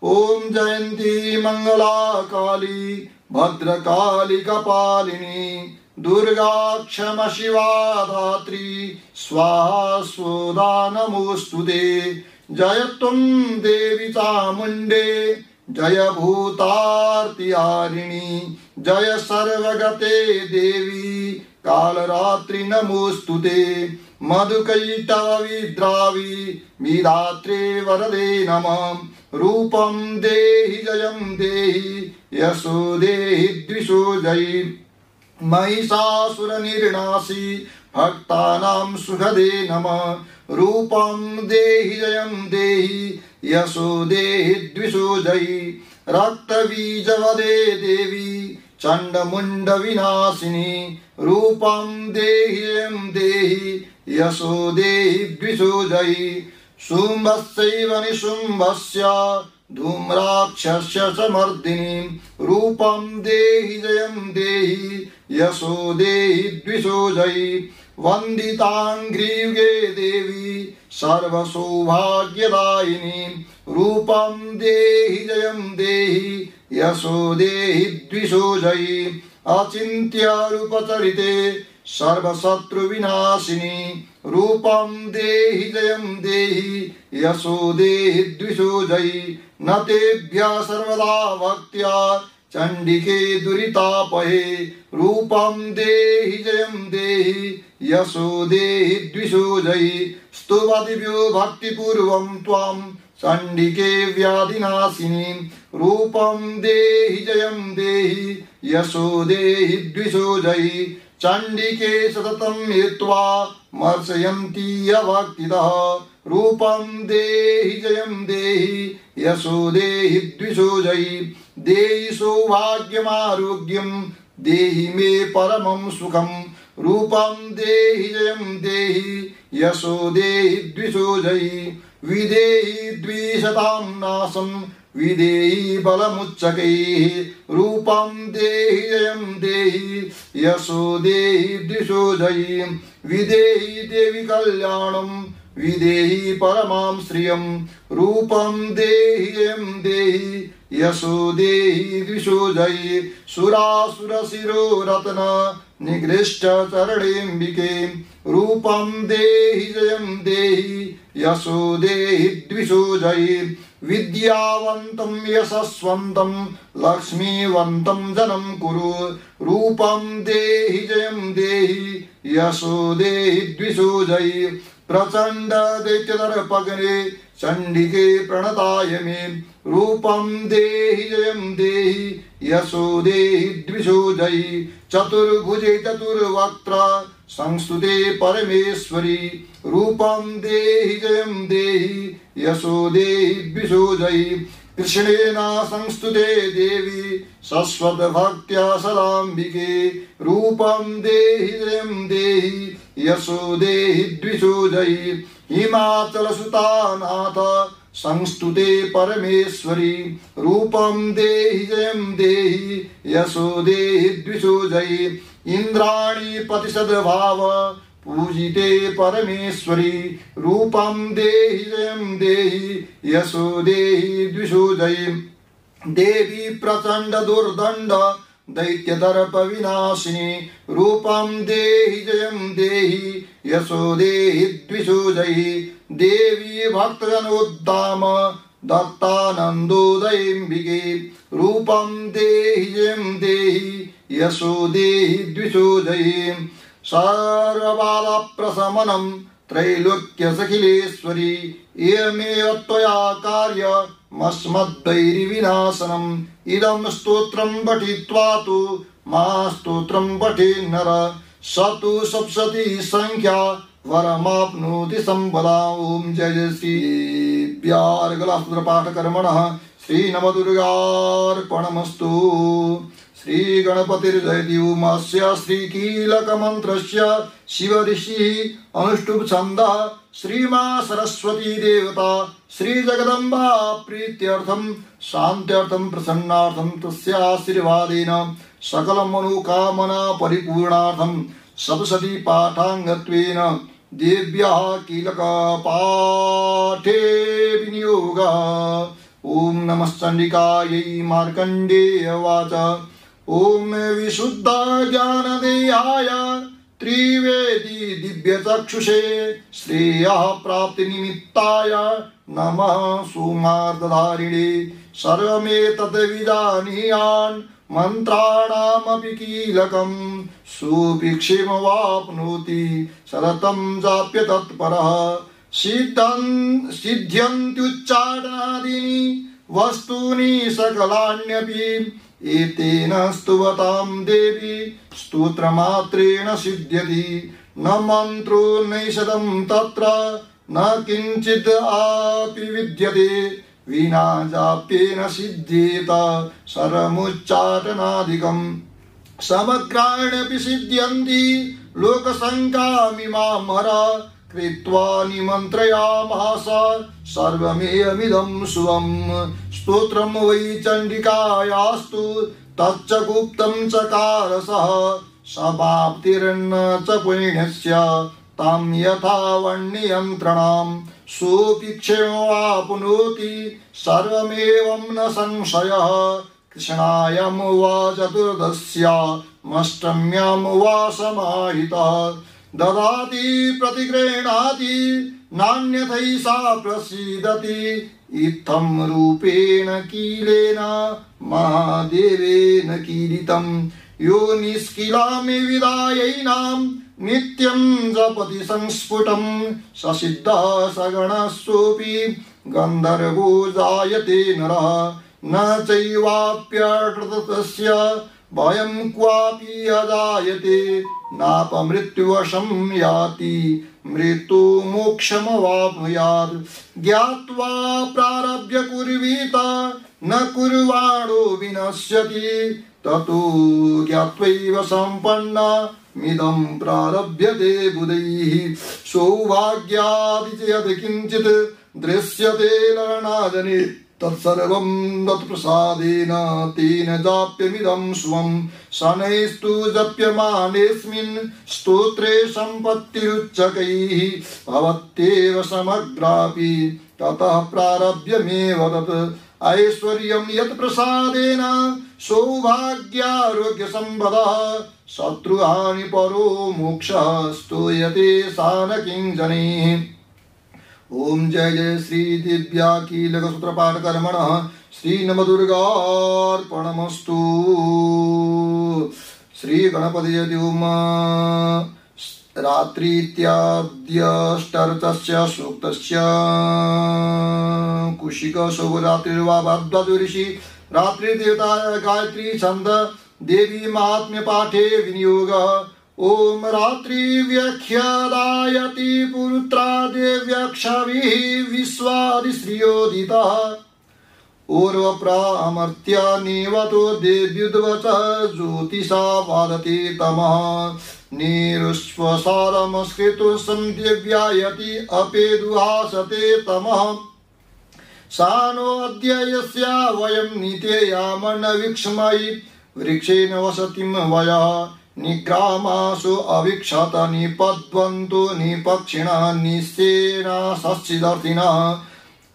ओम जयन्ती मंगला काली भद्रकाली कपालिनी दुर्गा क्षमा शिवा धात्री स्वाहा स्वधा नमोस्तुते। जय त्वं देवी चामुण्डे जय भूतार्तिहारिणी जय सर्वगते देवी कालरात्रि नमोस्तुते। मधुकैटभविद्रावी विधात्रे वरदे नमः। रूपं देहि जयं देहि यशो देहि द्विषो जयि महिषासुरनिर्णासी भक्तानां सुखदे नमः। रूपं देहि जयं देहि यशो देहि द्विषो जयि रक्तबीजवदे देवी चण्डमुण्डविनाशिनी। रूपं देहि जयं देहि यशो देहि द्विषो जयि शुम्भस्यैव निशुम्भस्य धूम्राक्षस्य समर्दिनी। रूपं देहि जयं देहि यशो देहि द्विषो जयि वन्दिताङ्घ्रियुगे देवी सर्वसौभाग्यदायिनी। रूपं देहि जयं देहि यशो देहि द्विषो जयि अचिन्त्य रूपचरिते सर्वशत्रुविनाशिनी। रूपं देहि जयं देहि यशो देहि द्विषो जयि न तेभ्यः सर्वदा भक्त्या चण्डिके दुरितापहे। रूपं देहि जयं देहि यशो देहि द्विषो जयि स्तुवदिभ्यो भक्तिपूर्वं त्वां चण्डिके व्याधिनाशिनी। रूपं देहि जयं देहि यशो देहि द्विषो जयि चण्डिके सततं हित्वा मर्शयन्ति अभक्तितः। रूपं देहि जयं देहि यशो देहि द्विषो जयि देहि सौभाग्यमारोग्यं देहि मे परमं सुखं। रूपं देहि जयं देहि यशो देहि द्विषो जयि विदेहि द्विशतां नाशं विदेहि बलमुच्चकैः। रूपं देहि जयं देहि यशो देहि द्विषो जयि विदेहि देवी कल्याणं विदेहि परमां श्रियं रूपं देहि जयं देहि यशो देहि द्विषो जयि सुरासुरशिरो रत्न निगृष्ट चरणेऽम्बिके रूपं देहि जयं देहि यशो देहि द्विषो जयि विद्यावन्तं यशस्वन्तं लक्ष्मीवन्तं जनं कुरु रूपं देहि जयं देहि यशो देहि द्विषो जयि प्रचंड दैत्यदर्पग्ने चंडिके प्रणताय मे रूपं देहि जयं देहि यशो देहि द्विषो जयि चतुर्भुजे चतुर्वक्त्र संस्तुते परमेश्वरी रूपं देहि जयं देहि यशो देहि द्विषो जयि कृष्णेन संस्तुते देवी शश्वत भक्त्या सदाम्बिके रूपं देहि जयं देहि यशो देहि द्विषो जयि हिमाचल सुतानाथ संस्तुते परमेश्वरी रूपं देहि जयं देहि यशो देहि द्विषो जयि इंद्राणी प्रतिशतभाव पूजिते परमेश्वरी रूपं देहि जयं देहि यशो देहि द्विषो जयि देवी प्रचंड दुर्दंड दैत्यदर्प विनाशिनी रूपं देहि जयं देहि यशो देहि द्विषो जयि देवी भक्तजनोद्दाम दत्तानन्दोदयेऽम्बिके रूपं देहि जयं देहि यशो देहि द्विषो जयि सर्वबाधप्रशमनं त्रैलोक्यसखिलेश्वरी इयमेव त्वया कार्यमस्मद्वैरिविनाशनम् इदं स्तोत्रं पठित्वा तु मा स्तोत्रं पठेन् नर स तु सप्तशती संख्या वरमाप्नोति संपदा। ओम जय जय श्री व्यार्गलासूत्रपाठकर्मणः श्रीनवदुर्गार्पणमस्तु। श्री गणपतिर्जयति उमास्य श्रीकीलकमन्त्रस्य शिवऋषिः अनुष्टुप् छन्दः श्रीमा सरस्वती देवता श्रीजगदम्बा प्रीत्यर्थं शान्त्यर्थं प्रसन्नार्थं तस्याशीर्वादेन सकलमनोकामना परिपूर्णार्थं सप्तशती पाठाङ्गत्वेन देव्याः कीलकपाठे विनियोगः। ओम नमः चण्डिकायै। मार्कण्डेय उवाच ओम विशुद्ध ज्ञानदेहाय त्रिवेदी दिव्यचक्षुषे श्रेयः प्राप्तिनिमित्ताय नमः सोमार्धधारिणे सर्वमेतद्विजानीयान् मंत्राणामपि कीलकं सुभिक्षेमवाप्नोति सततं जाप्य तत्परः सिद्ध्यन्त्युच्चाटनादीनि वस्तूनि सकलान्यपि एतेन स्तुवतां देवी स्तोत्रमात्रेण सिद्ध्यति न मन्त्रो नैषधं तत्र न किञ्चित् अपि विद्यते विना जाप्येन सिद्ध्येत सर्वमुच्चाटनादिकम् समग्राण्यपि सिद्ध्यन्ति लोकसङ्ख्यामिमामर कृत्वा निमन्त्रयामास सर्वमेयमिदं शुभम् स्तोत्रं वै चण्डिकायास्तु तच्च गुप्तं चकारसः समाप्तिर्न च पुण्यस्य तां यथा वर्ण्ययन्त्रणां सोऽपिक्षेमवाप्नोति सर्वमेवं न संशयः कृष्णायां वा चतुर्दश्यामष्टम्यां वा समाहितः ददाति प्रतिगृह्णाति नान्यथैषा प्रसीदति इत्थं रूपेण कीलेन महादेवेन कीलितं यो निष्किलामि विदायैनां नित्यं जपति संस्फुटं ससिद्धः सगणस्सोऽपि गन्धर्वो जायते नरः न चैवाप्यकृतस्य भयं क्वापि अजायते नापमृत्युवशं याति मृत्यु मोक्षमवाप्नुयात् ज्ञात्वा प्रारभ्य कुर्वीत न कुर्वाणो विनश्यति ततो ज्ञात्वैव सम्पन्नमिदं प्रारभ्यते बुधैः सौभाग्यादि च यत् किञ्चित् दृश्यते लरणाजने तत्सर्वं तत्प्रसादेन तेन जाप्यमिदं स्वं शनैस्तु जप्यमानेऽस्मिन् स्तोत्रे सम्पत्तिरुच्चकैः भवत्येव समग्रापि ततः प्रारभ्यमेव तत् ऐश्वर्यं यत् प्रसादेन सौभाग्यारोग्यसम्पदः शत्रुहानि परो मोक्षः स्तूयते सा न किञ्जनैः। ओम जय जय श्री दिव्याकीलकसूत्र पाठ कर्मणः श्री नवदुर्गार्पणमस्तु। श्री गणपतये ओम रात्रीत्याद्यष्टर्चस्य सूक्तस्य कुशिक शुभरात्रिर्वा भद्रदुर्षि रात्रिदेवता गायत्री छंद देवी महात्म्य पाठे विनियोग। ओम रात्रि व्याख्यादायति पुरुत्रा देव्यक्षभिः विश्वादिश्रियोदितः ऊर्वप्रामर्त्या निवतो देव्युद्वच ज्योतिषा वादते तमः निरुष्वसारमस्कृतोऽसं देव्यायति अपेदुहासते तमः सा नो अद्य यस्या वयं नीतेयामन्न वीक्ष्मयि वृक्षेण वसतिं वयः निग्रामासु अवीक्षत निपद्वन्तु निपक्षिणः निश्चेना सश्चिदर्थिनः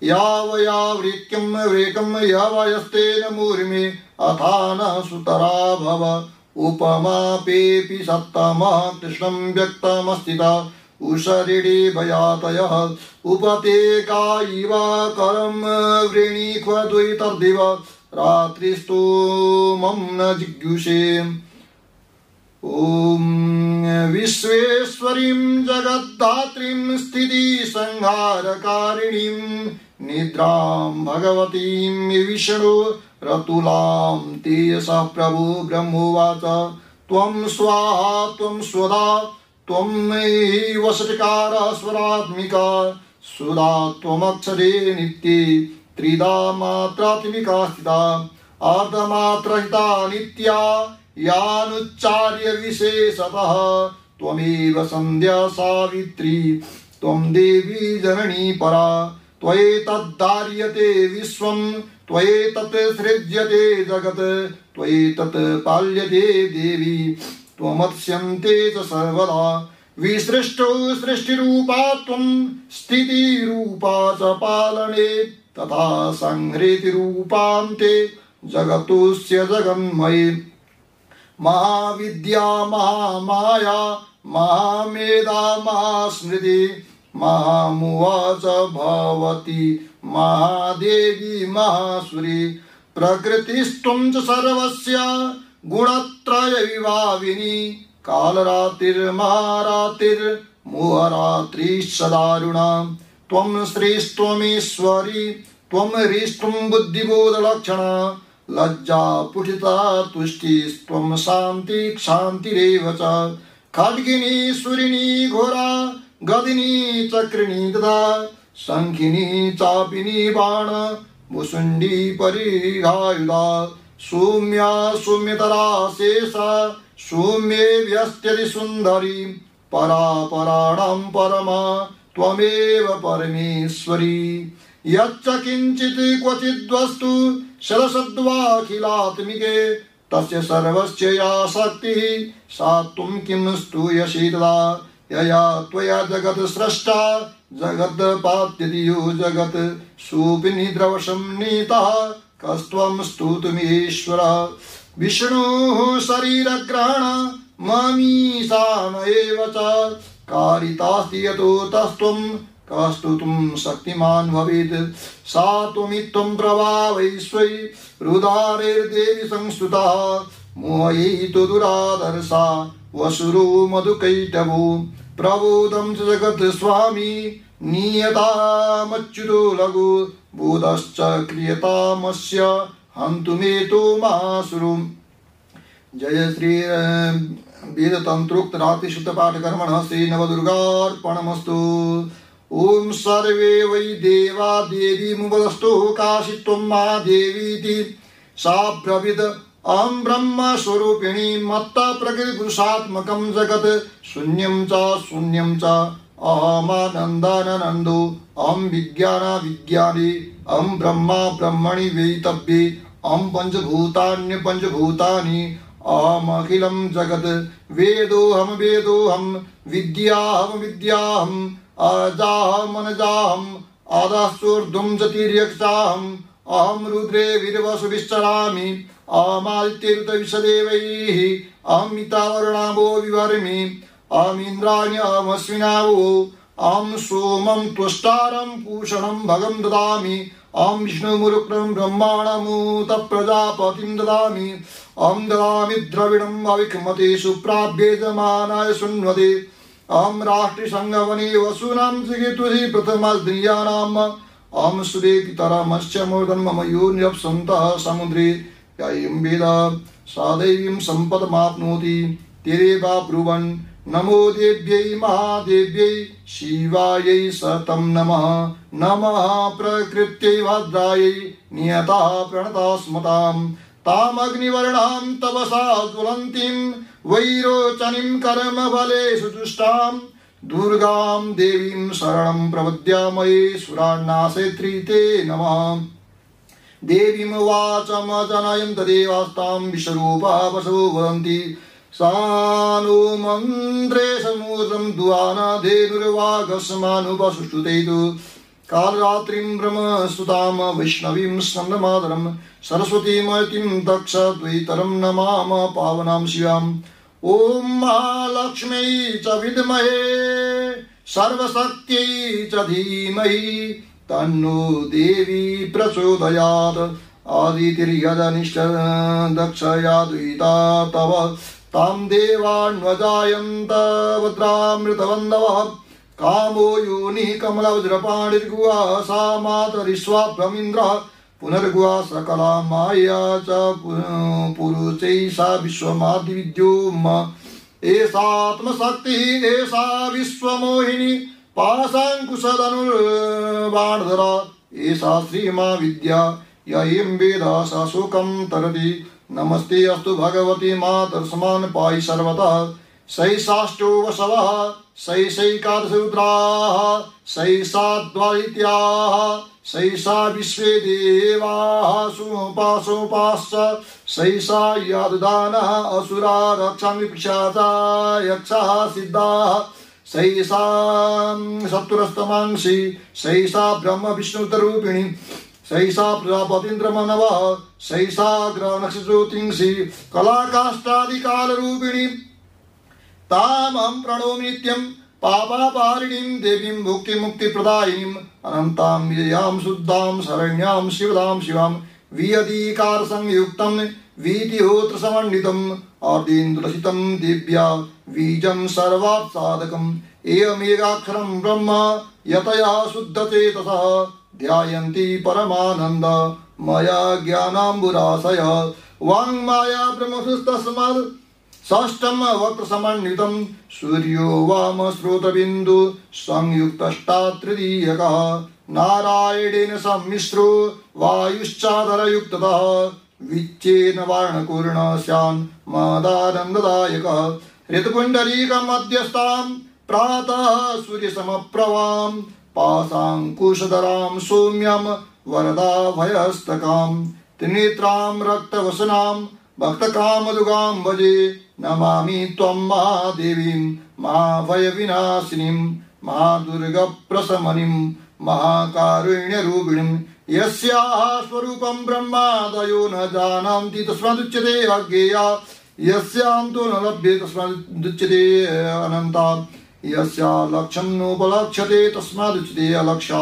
यावयावृक्यं वृकं यवयस्तेन मूर्मे अथा न सुतरा भव उपमापेऽपि सत्तमः कृष्णं व्यक्तमस्थिता उषरिणे भयातयः उपते कायिव करं वृणीक्व द्वैतर्दिव रात्रिस्तोमं न जिज्ञुषे। ओम विश्वेश्वरीं जगद्धात्रीं स्थितिसंहारकारिणीं निद्रां भगवतीं विष्णु रतुलां तेजसा प्रभु ब्रह्मोवाच त्वं स्वाहा त्वं स्वधा त्वं मेहि वषट्कारः स्वरात्मिका सुधा त्वमक्षरे नित्ये त्रिधा मात्रात्मिका स्थिता अर्धमात्रहिता नित्या यानुच्चार्य विशेषतः त्वमेव संध्या सावित्री त्वं देवी जननी परा त्वयैतद्धार्यते विश्वं त्वयैतत् सृज्यते जगत् त्वयैतत् पाल्यते देवी त्वमत्स्यन्ते च सर्वदा विसृष्टो सृष्टिरूपा त्वं स्थितिरूपा च पालने तथा संहृतिरूपान्ते जगतोऽस्य जगन्मये महाविद्या महामाया महामेधा महास्मृति महामुवा च भवति महादेवी महासुरी प्रकृतिस्त्वं च सर्वस्य गुणत्रय विभाविनी कालरात्रिर्महारात्रिर्मोहरात्रिश्च त्वं श्रीस्त्वमीश्वरी त्वं ह्रीस्त्वं बुद्धिबोधलक्षणा लज्जा पुठिता तुष्टिस्त्वं शान्ति क्षान्तिरेव च खड्गिनी सुरिणी घोरा गदिनी चक्रिणी तथा शङ्खिनी चापिनी बाण मुसुण्डी परिघायुधा सौम्या सौम्यतरा शेषा सौम्ये व्यस्त्यति सुन्दरी परा पराणां परमा त्वमेव परमेश्वरी यच्च किञ्चित् क्वचिद्वस्तु शरसद्वाखिलात्मिके तस्य सर्वस्य या शक्तिः सा त्वं किं स्तूयसि तदा यया त्वया जगत् स्रष्टा जगद्पात्यति यो जगत् सुविनिद्रवशं नीतः कस्त्वं स्तुतुमीश्वरः विष्णुः शरीरग्रहण ममीशान एव च कारितास्ति यतो तस्त्वं कस्तुतुं शक्तिमान् भवेत् सा त्वमित्थं प्रभावैश्वरी रुदारेर्देवी संस्तुतः मोहयितु दुरादर्शा वसुरो मधुकैटभो प्रबोधं च जगत् स्वामी नीयतामच्युतो लघु बोधश्च क्रियतामस्य हन्तुमेतो मासुरुम्। जय श्री वेदतंत्रोक्त रात्रि शुद्ध पाठ कर्मणः श्री नवदुर्गार्पणमस्तु। ओम सर्वे वै देवा देवी मुवदस्तु काशित्वं महादेवीति सा ब्रवीद अहं ब्रह्म स्वरूपिणी मत्ता प्रकृति पुरुषात्मकं जगत् शून्यं च अहमानन्दानन्दो अहं विज्ञानाविज्ञानी अहं ब्रह्मा ब्रह्मणि वेतव्ये अहं पञ्चभूतान्यपञ्चभूतानि अहमखिलं जगत् वेदोऽहं वेदोऽहं विद्याहं विद्याहं अजाहमनजाहम् आदास्वर्धुं जतिर्यक्षाहम् अहं रुद्रे वीरवसु विश्चरामि अहमादित्यऋतविश्वदेवैः अहमितावरुणाभो विवर्मि अहमिन्द्राणि अहमश्विनावो अहं सोमं त्वष्टारं पूषणं भगं ददामि अहं विष्णुमुरुक्रं ब्रह्माणमूत प्रजापतिं ददामि अहं ददामि द्रविणम् अविक्मते सुप्राभ्येजमानाय शृण्वते अहं राष्ट्रसंगवने वसूनां जगेतुहि प्रथमस्त्रियाणाम् अहं सुरे पितरमश्च मूर्धन् मम योनिरप्सन्तः समुद्रे यं वेद सा दैवीं सम्पदमाप्नोति तेरेवा ब्रुवन् नमो देव्यै महादेव्यै शिवायै सतं नमः नमः प्रकृत्यै भद्रायै नियतः प्रणतः स्मताम् तामग्निवर्णां तपसा ज्वलन्तीं वैरोचनीं कर्मफलेषु दुष्टां दुर्गां देवीं शरणं प्रपद्यामहे सुरान्नाशयित्री ते नमः देवीं वाचमजनयं तदेवास्तां विश्वरूपा वसवो वदन्ति सा नो मन्त्रे समूर्धं दुआनाधेनुर्वागस्मानुपसुष्टुतेतु कालरात्रिं ब्रह्मसुतां वैष्णवीं स्कन्दमातरं सरस्वतीमयतिं दक्ष द्वैतरं नमाम पावनां शिवाम् ॐ महालक्ष्म्यै च विद्महे सर्वशक्त्यै च धीमहि तन्नो देवी प्रचोदयात् आदितिर्यजनिष्ठ दक्षया द्विता तव तां देवान्वजायन्त भद्रामृतबन्धवः कामो योनिः कमलवज्रपाणिर्गुहा सा मातरिष्वाभ्रमिन्द्रः पुनर्गुहा सकला माया च पुरुषै सा विश्वमादिविद्योम एषात्मशक्तिः एषा विश्वमोहिनी पाशाङ्कुशधनुर्बाणधरा एषा श्रीमा विद्या यं वेद सा शोकं तरति नमस्ते अस्तु भगवती मातर्समान् पाहि सर्वतः सैषाष्टो वसवः सैषैकादशरुद्राः सैषाद्वादित्याः सैषा विश्वे देवाः सोपाश्च सैषा याददानः असुरा रक्षामि पिशाचा यक्षाः सिद्धाः सैषा सप्तरस्तमांसि सैषा ब्रह्म विष्णुतरूपिणी सैषा प्रजापतीन्द्रमनवः सैषा ग्रहनक्षज्योतिंसि कलाकाष्ठादिकालरूपिणी तामहं प्रणोमि नित्यं पापापारिणीं देवीं मुक्तिप्रदायिनीं अनन्तां विजयां शुद्धां शरण्यां शिवदां शिवां वियधिकारसंयुक्तं वीतिहोत्रसमन्वितम् अर्धेन्दुलसितं दिव्या बीजं सर्वार्थसाधकम् एवमेकाक्षरं ब्रह्म यतया शुद्धचेतसः ध्यायन्ति परमानन्द मया ज्ञानाम्बुराशय वाङ्माया ब्रह्मसुस्तस्मात् षष्ठं वक्त्रसमन्वितं सूर्यो वाम स्रोतबिन्दु संयुक्तष्टातृतीयकः नारायणेन सम्मिश्रो वायुश्चादरयुक्ततः विच्चेन वर्णपूर्णस्यान् मदानन्ददायकः ऋतुपुण्डरीकमध्यस्थां प्रातः सूर्यसमप्रभां पाशाङ्कुशधरां सौम्यं वरदाभयहस्तकां त्रिनेत्रां रक्तवसनां भक्तकामदुगां भजे नमामि त्वं महादेवीं महाभयविनाशिनीं महादुर्गप्रशमनीं महाकारुण्यरूपिणीं यस्याः स्वरूपं ब्रह्मादयो न जानन्ति तस्मादुच्यते अज्ञेया यस्यां तु न लभ्ये तस्मादुच्यते अनन्ता यस्या लक्ष्यं नोपलक्ष्यते तस्मादुच्यते अलक्षा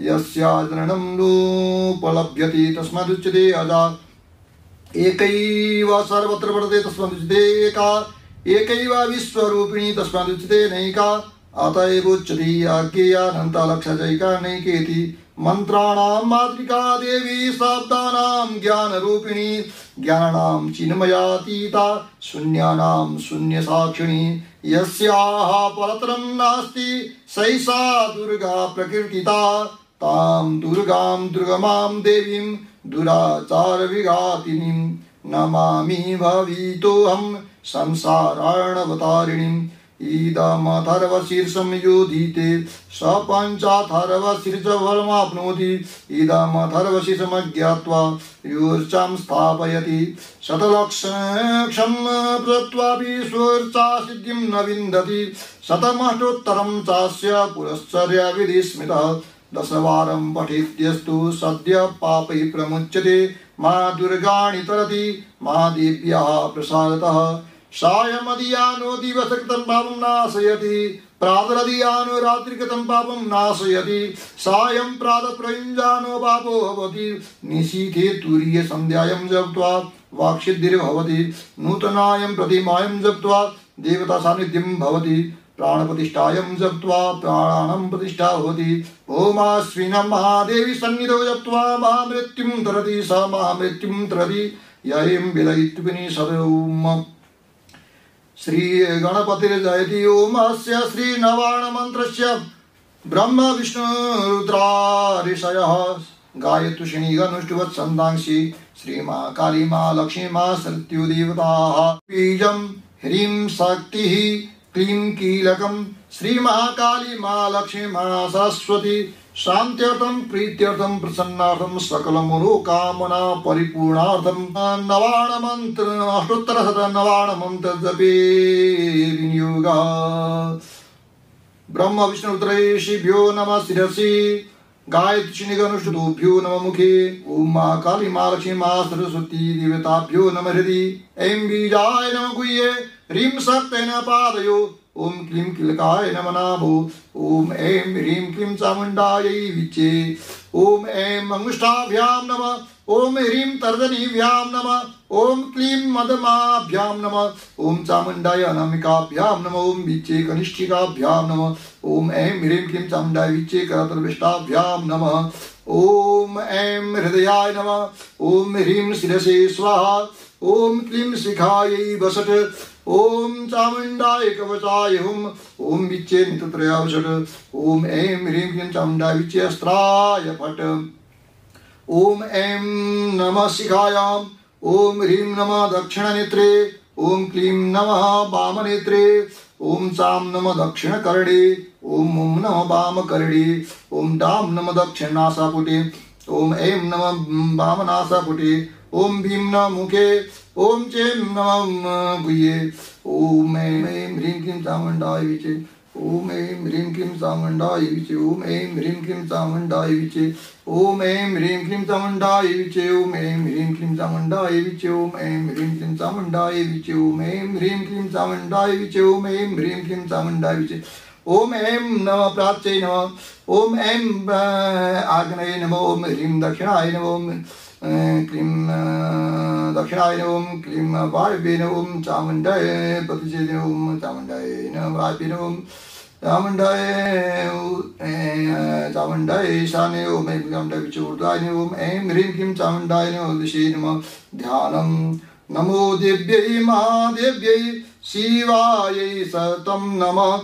यस्या जननं नोपलभ्यते तस्मादुच्यते अजा एकैव सर्वत्र वर्तते तस्मादुच्यते एका एकैव विश्वरूपिणी तस्मादुच्यते नैका अतएव उच्यते अज्ञेयानन्ता लक्षजैका नैकेति मंत्राणां मातृका देवी शब्दानां ज्ञानरूपिणी ज्ञानानां चिन्मयातीता शून्यानां शून्यसाक्षिणी यस्याः परतरं नास्ति सैषा दुर्गा प्रकीर्तिता तां दुर्गां दुर्गमां देवीं दुराचारविघातिनीं नमामि भवितोऽहं संसारार्णवतारिणीं इदमथर्वशीर्षं योधीते स पञ्चाथर्वशीर्ष फलमाप्नोति इदमथर्वशीर्षमज्ञात्वा योर्चां स्थापयति शतलक्षं प्रत्वापि स्वोर्चा सिद्धिं न विन्दति शतमष्टोत्तरं चास्य पुरश्चर्याविधि स्मृतः दशवारं पठेत्यस्तु सद्य पापै प्रमुच्यते मा दुर्गाणि तरति महादेव्याः प्रसादतः सायमधियानो दिवसकृतं पापं नाशयति प्रातरधियानो रात्रिकृतं पापं नाशयति सायं प्रातःप्रयुञ्जानो पापो भवति निशीथे तुरीयसन्ध्यायां जप्त्वा वाक्सिद्धिर्भवति नूतनायं प्रतिमायं जप्त्वा देवता सान्निध्यं भवति प्राणप्रतिष्ठायां जप्त्वा प्राणानां प्रतिष्ठा भवति ओमाश्विनं महादेवी सन्निधौ जप्त्वा महामृत्युं तरति स महामृत्युं तरति यं विलयित्युपनिषदोम श्री गणपतिर्जयति ओमस्य श्री नवाण मंत्रस्य ब्रह्म विष्णु रुद्रा ऋषयः गायतु शनिगनुष्टुवत्सन्दांसि श्री मां काली मां लक्ष्मी मां सरस्वती देवताः बीजं ह्रीं शक्तिः क्लीं कीलकं श्री महाकाली मां लक्ष्मी मां सरस्वती शान्त्यर्थं प्रीत्यर्थं प्रसन्नार्थं सकलमनोकामना परिपूर्णार्थं नवाण मंत्र अष्टोत्तरशत नवाण मंत्र जपे विनियोगः ब्रह्म विष्णु रुद्रेशिभ्यो नमः शिरसि गायत्री गणुष्टुभ्यो नमः मुखे ओम मां काली मां लक्ष्मी मां सरस्वती देवताभ्यो नमः हृदि ऐं बीजाय नमः गुह्ये ह्रीं शक्तये नमः पादयो ओम क्लीं कीलकाय नमः नाभो ओम ऐं ह्रीं क्लीं चामुण्डायै विचे ओम ऐं अंगुष्ठाभ्यां नमः ओम ह्रीं तर्जनीभ्यां नमः ओम क्लीं मदमाभ्यां नमः ओम चामुण्डाय अनामिकाभ्यां नमः ओम विचे कनिष्ठिकाभ्यां नमः ओम ऐं ह्रीं क्लीं चामुण्डाय विचे करतलविष्टाभ्यां नमः ओम ऐं हृदयाय नमः ओम ह्रीं शिरसे स्वाहा ओम क्लीं शिखायै वसट ओम चामुण्डाय कवचाय हुम ओम विचे नित्यत्रयावसट ओम ऐं ह्रीं क्लीं चामुण्डाय विचे अस्त्राय फट ओम ऐं नमः शिखायां ओम ह्रीं नमः दक्षिणनेत्रे ओम क्लीं नमः वामनेत्रे ओम चां नमः दक्षिणकर्णे ओम नमः वामकर्णे ओम डां नमः दक्षिणनासापुटे ओम ऐं नमः वामनासापुटे ओम भीं नमः मुखे ओम चें नमः गुह्ये ओम ऐं ह्रीं क्लीं चामुण्डाय विचे ओम ऐं ह्रीं क्लीं चामुण्डाय विचे ओम ऐं ह्रीं क्लीं चामुण्डाय विचे ओम ऐं ह्रीं क्लीं चामुण्डाय विचे ओम ऐं ह्रीं क्लीं चामुण्डाय विचे ओम ऐं ह्रीं क्लीं चामुण्डाय विचे ओम ऐं ह्रीं क्लीं चामुण्डाय विचे ओम ऐं ह्रीं क्लीं चामुण्डाय विचे ओम ऐं नमः प्राच्यै नमः ओम ऐं आग्नेये नमः ओम ह्रीं दक्षिणाय नमः ओम क्लीं दक्षिणाय ओम क्लीं वायव्ये ओम चामुण्डाय प्रतिचेदे ओम चामुण्डाय वायव्ये ओम चामुण्डाय ईशाने ओम ऐं चामुण्डाय विचूर्ध्वाय ओम ऐं ह्रीं क्लीं चामुण्डाय दिशे नमः ध्यानं नमो देव्यै महादेव्यै शिवायै सतं नमः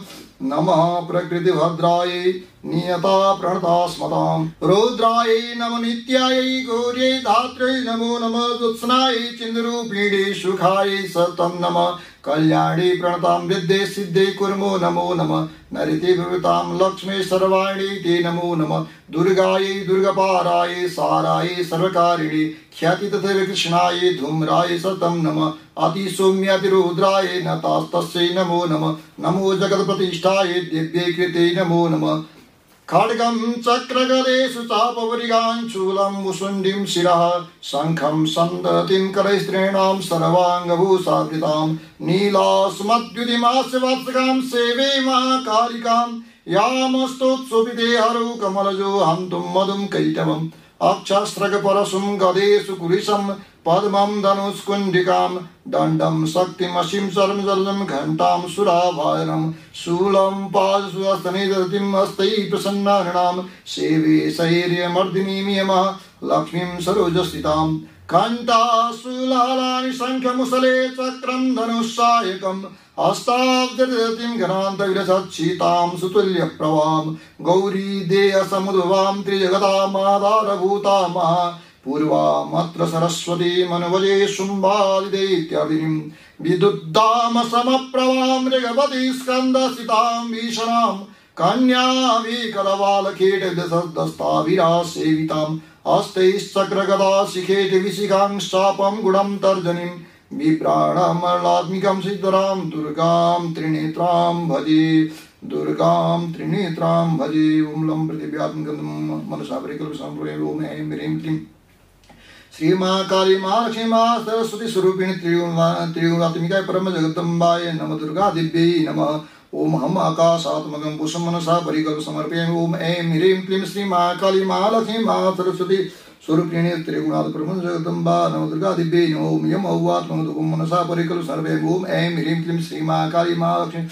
नमः प्रकृतिभद्रायै नियता प्रणता स्मतां रुद्रायै नमो नित्यायै गौर्यै धात्र्यै नमो नमः ज्योत्स्नायै चिन्द्रूपिणे सुखायै सतं नमः कल्याणे प्रणतां वृद्धे सिद्धे कुर्मो नमो नमः नरिते भवतां लक्ष्मी सर्वाणि ते नमो नमः दुर्गायै दुर्गपारायै सारायै सर्वकारिणे ख्याति तथा कृष्णायै धूम्राय सतं नमः अतिसौम्यातिरुद्राय नतास्तस्यै नमो नमः नमो जगत्प्रतिष्ठायै दिव्यै कृते नमो नमः खड्गं चक्रगदेषु चापवरिगाञ्चूलं मुसुण्डीं शिरः शङ्खं सन्दतिं करैस्त्रीणां सर्वाङ्गभूषावृतां नीलास्मद्युतिमास्य वत्सकां सेवे महाकालिकां यामस्तोत्सुपिते हरौ कमलजो हन्तुं मधुं कैटवम् अक्षस्रगपरशुं गदेषु कुलिशं पद्मं धनुष्कुण्डिकां दण्डं शक्तिमसिं सर्वजलं घण्टां सुराभारं शूलं पादसुहस्तने दधतिं हस्तैः प्रसन्नानां सेवे शैर्यमर्दिनीं यमः लक्ष्मीं सरोजस्थितां घण्टाशूलालानि शङ्खमुसले चक्रं धनुस्सायकम् हस्ताब्जदतिं घनान्तविलसच्छीतां सुतुल्यप्रभां गौरी देयसमुद्भवां त्रिजगतामाधारभूता महा पूर्वामत्र सरस्वती मनवजे शुम्भादिदैत्यादिनीं विदुद्दाम समप्रभां मृगवती स्कन्दसितां भीषणां कन्याविकरवालखेटदस्ताभिरासेविताम् हस्तैश्चक्रगदा शिखेट विशिखां शापं गुणं तर्जनीं बिभ्राणामलात्मिकां सिद्धरां दुर्गां त्रिनेत्रां भजे ॐ लं पृथिव्यात्मकं मनसा परिकल्पसंप्रभे ॐ ऐं ह्रीं क्लीं श्रीमाकाली महालक्ष्मी सरस्वती स्वरूपिणी त्रिगुणात्मिकाय परम जगदम्बाय नमः दुर्गा दिव्यै नमः ओम हम आकाशात्मकं पुष्पं मनसा परिकल्प समर्पयामि ओम ऐं ह्रीं क्लीं श्री महाकाली महालक्ष्मी सरस्वती स्वरूपिणी त्रिगुणात् परम जगदम्बा नमः दुर्गा दिव्यै नमः ओम यम औवात्मकं मनसा परिकल्प समर्पयामि ओम ऐं ह्रीं क्लीं श्री महाकाली महालक्ष्मी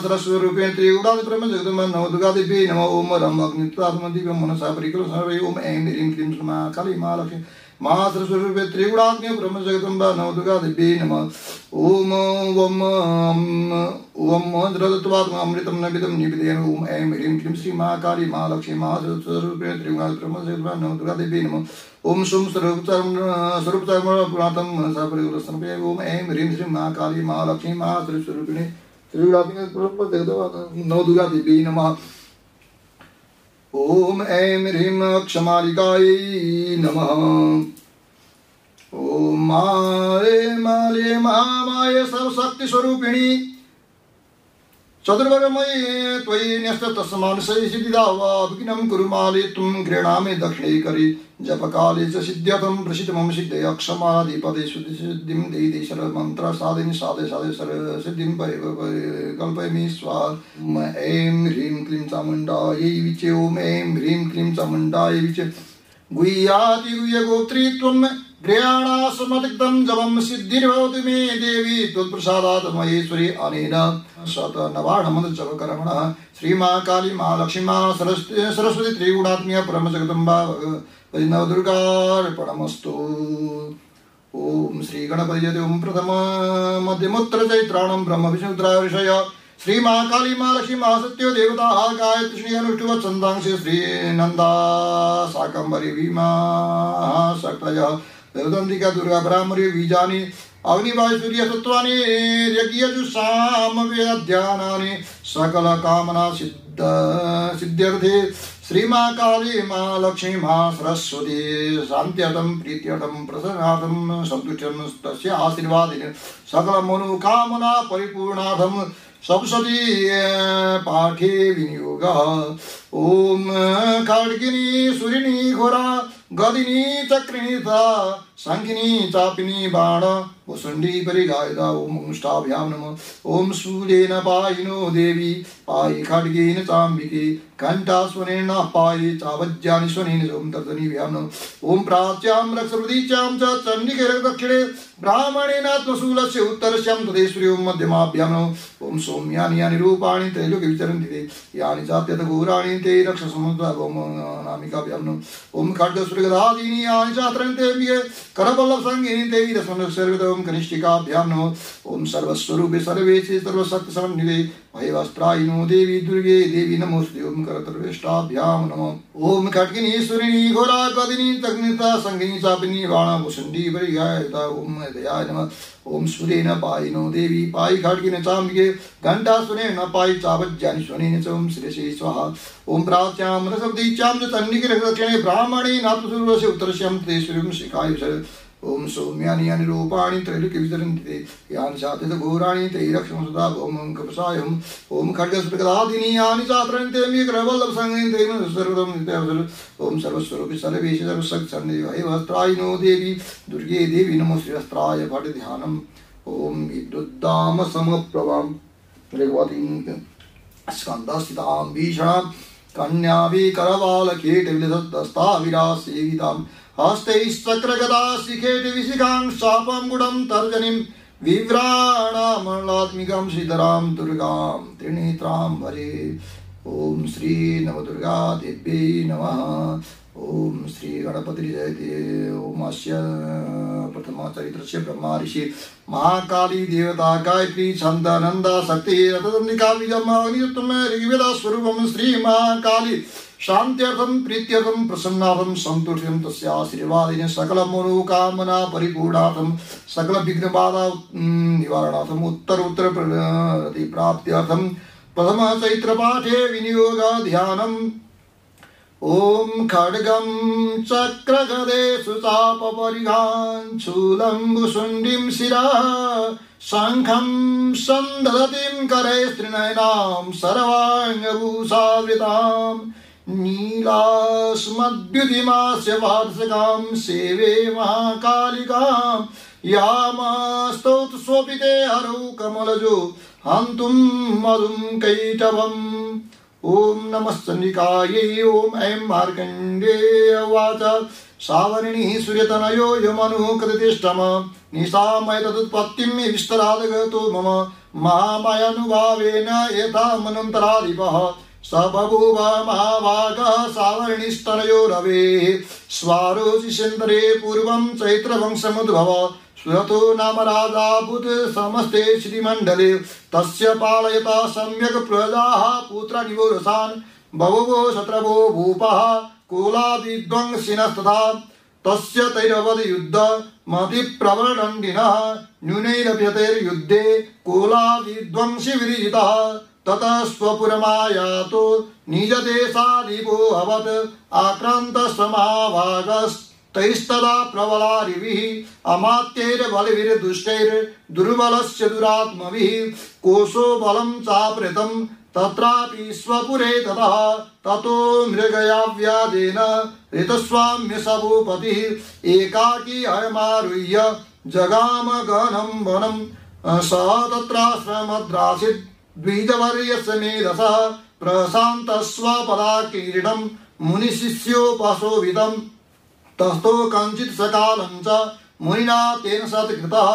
सरस्वती रूपेण त्रिगुणात् परम जगदम्बा नमः दुर्गा दिव्यै नमः ओम रम अग्नित्वात्मदिव्यं मनसा परिकल्प समर्पयामि ओम ऐं ह्रीं क्लीं श्री महाकाली महालक्ष्मी सरस्वती त्रिगुणात्मक ब्रह्म जगदम्बा नमः दुर्गा दिव्यै नमः ओम अमृतं नबितं निवेदयामि ओम ऐं ह्रीं क्लीं श्री महाकाली महालक्ष्मी सरस्वती त्रिगुणात्मक ब्रह्म जगदम्बा नमः दुर्गा दिव्यै नमः ओम शुं स्वरूपतमपुरातं मनसा परिकल्प समर्पयामि ओम ऐं ह्रीं श्री महाकाली महालक्ष्मी सरस्वती त्रिगुणात्मक ब्रह्म जगदम्बा नमः दुर्गा दिव्यै नमः ओम ऐं ह्रीं क्षमालिकायै नमः ओम माले महामाय सर्वशक्ति स्वरूपिणी चतुर्वर्गमयी त्वयि न्यस्त तस्मान्सै सिद्धिदावाभिघ्नं कुरु माले त्वं गृह्णामि दक्षिणे करि जपकाले च सिद्ध्यतं प्रसिद्ध मम सिद्धे अक्षमाधिपदे सिद्धिं देहि सर्वमन्त्र साधिनि साधे सिद्धिं कल्पयामि स्वाहा ऐं ह्रीं क्लीं चामुण्डायै विचे ओम ऐं ह्रीं क्लीं चामुण्डायै विचे गुह्यातिगुह्यगोत्री त्वं गृहाणासमतिक्तं जपं सिद्धिर्भवतु मे देवी त्वत्प्रसादात् महेश्वरी अनेन शतनवाढमन्तजपकर्मणः श्रीमाकाली महालक्ष्मी सरस्वती त्रिगुणात्मिका परमजगदम्बा नवदुर्गार्पणमस्तु ओम श्री गणपतिजते ओम प्रथम मध्यमोत्तर चैत्राणं ब्रह्म विष्णुरुद्राय ऋषय श्री महाकाली महालक्ष्मी महासत्यो देवता गायत्री श्री अनुष्ठुव छन्दांसि श्री नंदा शाकंभरी भीमा शक्तय देवदंतिका दुर्गा ब्राह्मणी बीजानि अग्निवायु सूर्य तत्वानि यज्ञजुषाम वेदाध्यानानि सकल कामना सिद्ध्यर्थे श्री महाकाली महालक्ष्मी सरस्वती शान्त्यर्थं प्रीत्यर्थं प्रसन्नार्थं सन्तुष्टं तस्य आशीर्वादेन सकल मनोकामना परिपूर्णार्थं सप्तशती पाठे विनियोगः ओम खड्गिनी सुरिणी घोरा गदिनी चक्रिणी शंखिनी चापिनी बाण वसुंडी परिगायदा ओम मुष्टाभ्यां नमः ओम सूर्येन पायिनो देवी पायि खड्गेन चाम्बिके घंटास्वनेन पायि चावज्यानि स्वनेन ओम तर्जनीभ्यां नमः ओम प्राच्यां रक्षप्रदीच्यां च चण्डिके दक्षिणे ब्राह्मणेनात्मशूलस्य उत्तरस्यां तदेश्वरी ओम मध्यमाभ्यां नमः ओम सौम्यानि यानि रूपाणि त्रैलोक्ये विचरन्ति ते यानि चात्यत घोराणि ते रक्षसमुद्रा ओम नामिकाभ्यां नमः ओम खड्गसुरगदादीनि यानि चात्रन्ते करबल्लभ संगिनी ते वीरसंसर्गदं कनिष्ठिकाभ्यां नमः ओम सर्वस्वरूपे सर्वेशे सर्वशक्ति समन्विते भयवस्त्रायिनो देवी दुर्गे देवी नमोस्तुते ओम करतलवेष्टाभ्यां नमः ओम खड्गिनी सुरिणी घोरा गदिनी तग्निता संगिनी चापिनी बाणा भुषुण्डी परिगायता ओम दयाय नमः ओम सूर्येन पायिनो देवी पायि खड्गेन चाम्बिके घंटास्वनेन पायि चावज्यानि स्वनेन च ओम शिरसि स्वाहा ओम प्राच्यां रसवदीच्यां च चण्डिके दक्षिणे ब्राह्मणेनात्मशूलस्य उत्तरस्यां तदेश्वरीं शिखाय ओम सौम्यानि यानि रूपाणि त्रैलोक्ये विचरन्ति ते यानि चात्यत घोराणि ते रक्षसमुद्रा ओम कपसायम् ओम खड्गसुरगदादीनि यानि चात्रन्ते करबल्लभ संगिनी ते सर्वदं नित्यवसर ओम सर्वस्वरूपे सर्वेशे सर्वशक्तिसंनिधे वस्त्रायिनो देवी दुर्गे देवी नमोस्तुते वस्त्राय भट ध्यानम् ओम विद्युद्दाम समप्रभां भगवतीं स्कन्दस्थितां भीषणां कन्याविकरवालखेटविलसत्तस्ताविरासेवितां हस्तैश्चक्रगदा शिखेट विशिखां शापं गुणं तर्जनीं विभ्राणामलात्मिकां श्रीधरां दुर्गां त्रिनेत्रां भजे ओम श्री नवदुर्गा देव्यै नमः ओम श्री गणपति जयते ओम अस्य प्रथम चरित्रस्य ब्रह्मा ऋषि महाकाली देवता गायत्री छंद नंदा शक्ति रतदंडिका बीजम अग्नितम ऋग्वेद स्वरूपम श्री महाकाली शान्त्यर्थं प्रीत्यर्थं प्रसन्नार्थं सन्तुष्टिं तस्याशीर्वादेन सकलमनोकामना परिपूर्णार्थं सकलविघ्नबाधा निवारणार्थं उत्तरोत्तर प्राप्त्यर्थं प्रथम चैत्रपाठे विनियोग ध्यानम्। ओम खड्गं चक्रगदेषु चापपरिघान् शूलम्बुशुण्डीं शिरः शङ्खं सन्दधतीं करे त्रिनयनां सर्वाङ्गभूषावृतां नीलास्मद्युतिमास्य वार्षिकां सेवे महाकालिकां यामस्तौत स्वपिते हरौ कमलजो हन्तुं मधुं कैटभम्। ओम नमश्चंडिकायै। ओम ऐं मार्कण्डेय उवाच सावर्णिः सूर्यतनयो यमनुः कृतिष्ठम निशामय तदुत्पत्तिं विस्तरादगतो मम महामायानुभावेन यथा मनन्तराधिपः स बभूव महाभागः सावर्णिस्तनयो रवेः स्वारोचिषेन्दरे पूर्वं चैत्रवंशमुद्भव सुरतो नाम राजाभूत समस्ते श्रीमण्डले तस्य पालयता सम्यक् प्रजाः पुत्रनिवोरसान् बभूवो शत्रवो भूपः कुलादिध्वंसिनस्तथा तस्य तैरवद युद्ध मतिप्रवदण्डिनः न्यूनैरभ्यतैर्युद्धे कुलादिध्वंसि विरजितः ततः स्वपुरमायातो निजदेशाधिपो अभवत् आक्रान्तः महाभागस्तैस्तदा प्रबलारिभिः अमात्यैर्बलभिर्दुष्टैर्दुर्बलस्य दुरात्मभिः कोशो बलं चापृतं तत्रापि स्वपुरे ततः ततो मृगयाव्यादेन ऋतस्वाम्य सभूपतिः एकाकी अयमारुह्य जगाम गहनं वनं सः तत्राश्रमद्रासीत् द्विजवर्यस्य मेधसः प्रशान्तस्वपदाकीर्णं मुनिशिष्योपशोभितं तस्थो कञ्चित् सकालं च मुनिना तेन सत्कृतः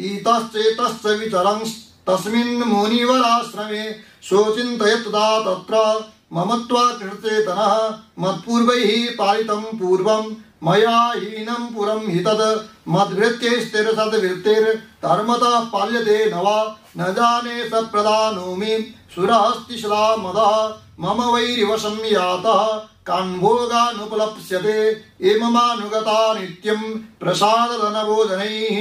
इतश्चेतश्च विचरन् तस्मिन् मुनिवराश्रमे सोचिन्तयत् तदा तत्र ममत्वाकृतचेतनः मत्पूर्वैः पालितं पूर्वं मया हीनं पुरं हि तद् मद्भृत्यैस्तिरसद्वृत्तिर्धर्मतः पाल्यते न वा न जाने सप्रदानोमि सुरहस्ति सदा मदः मम वैरिवशं यातः कान्भोगानुपलप्स्यते एममानुगता नित्यं प्रसादधनभोजनैः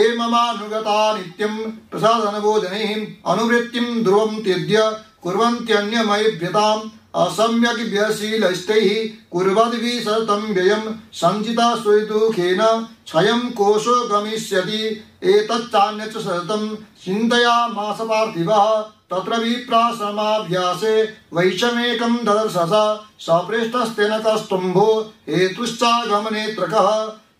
एममानुगता नित्यं प्रसादधनभोजनैः अनुवृत्तिं ध्रुवं त्यज्य कुर्वन्त्यन्यमयभ्यताम् असम्यक् व्यशीलैस्तैः कुर्वद्भिः सततं व्ययं सञ्चिता स्वदुःखेन क्षयं कोशो गमिष्यति एतच्चान्यच्च सततं चिन्तयामास पार्थिवः तत्र विप्राश्रमाभ्यासे वैषमेकं ददर्शस सपृष्टस्तेन कस्तुम्भो हेतुश्चागमनेत्रकः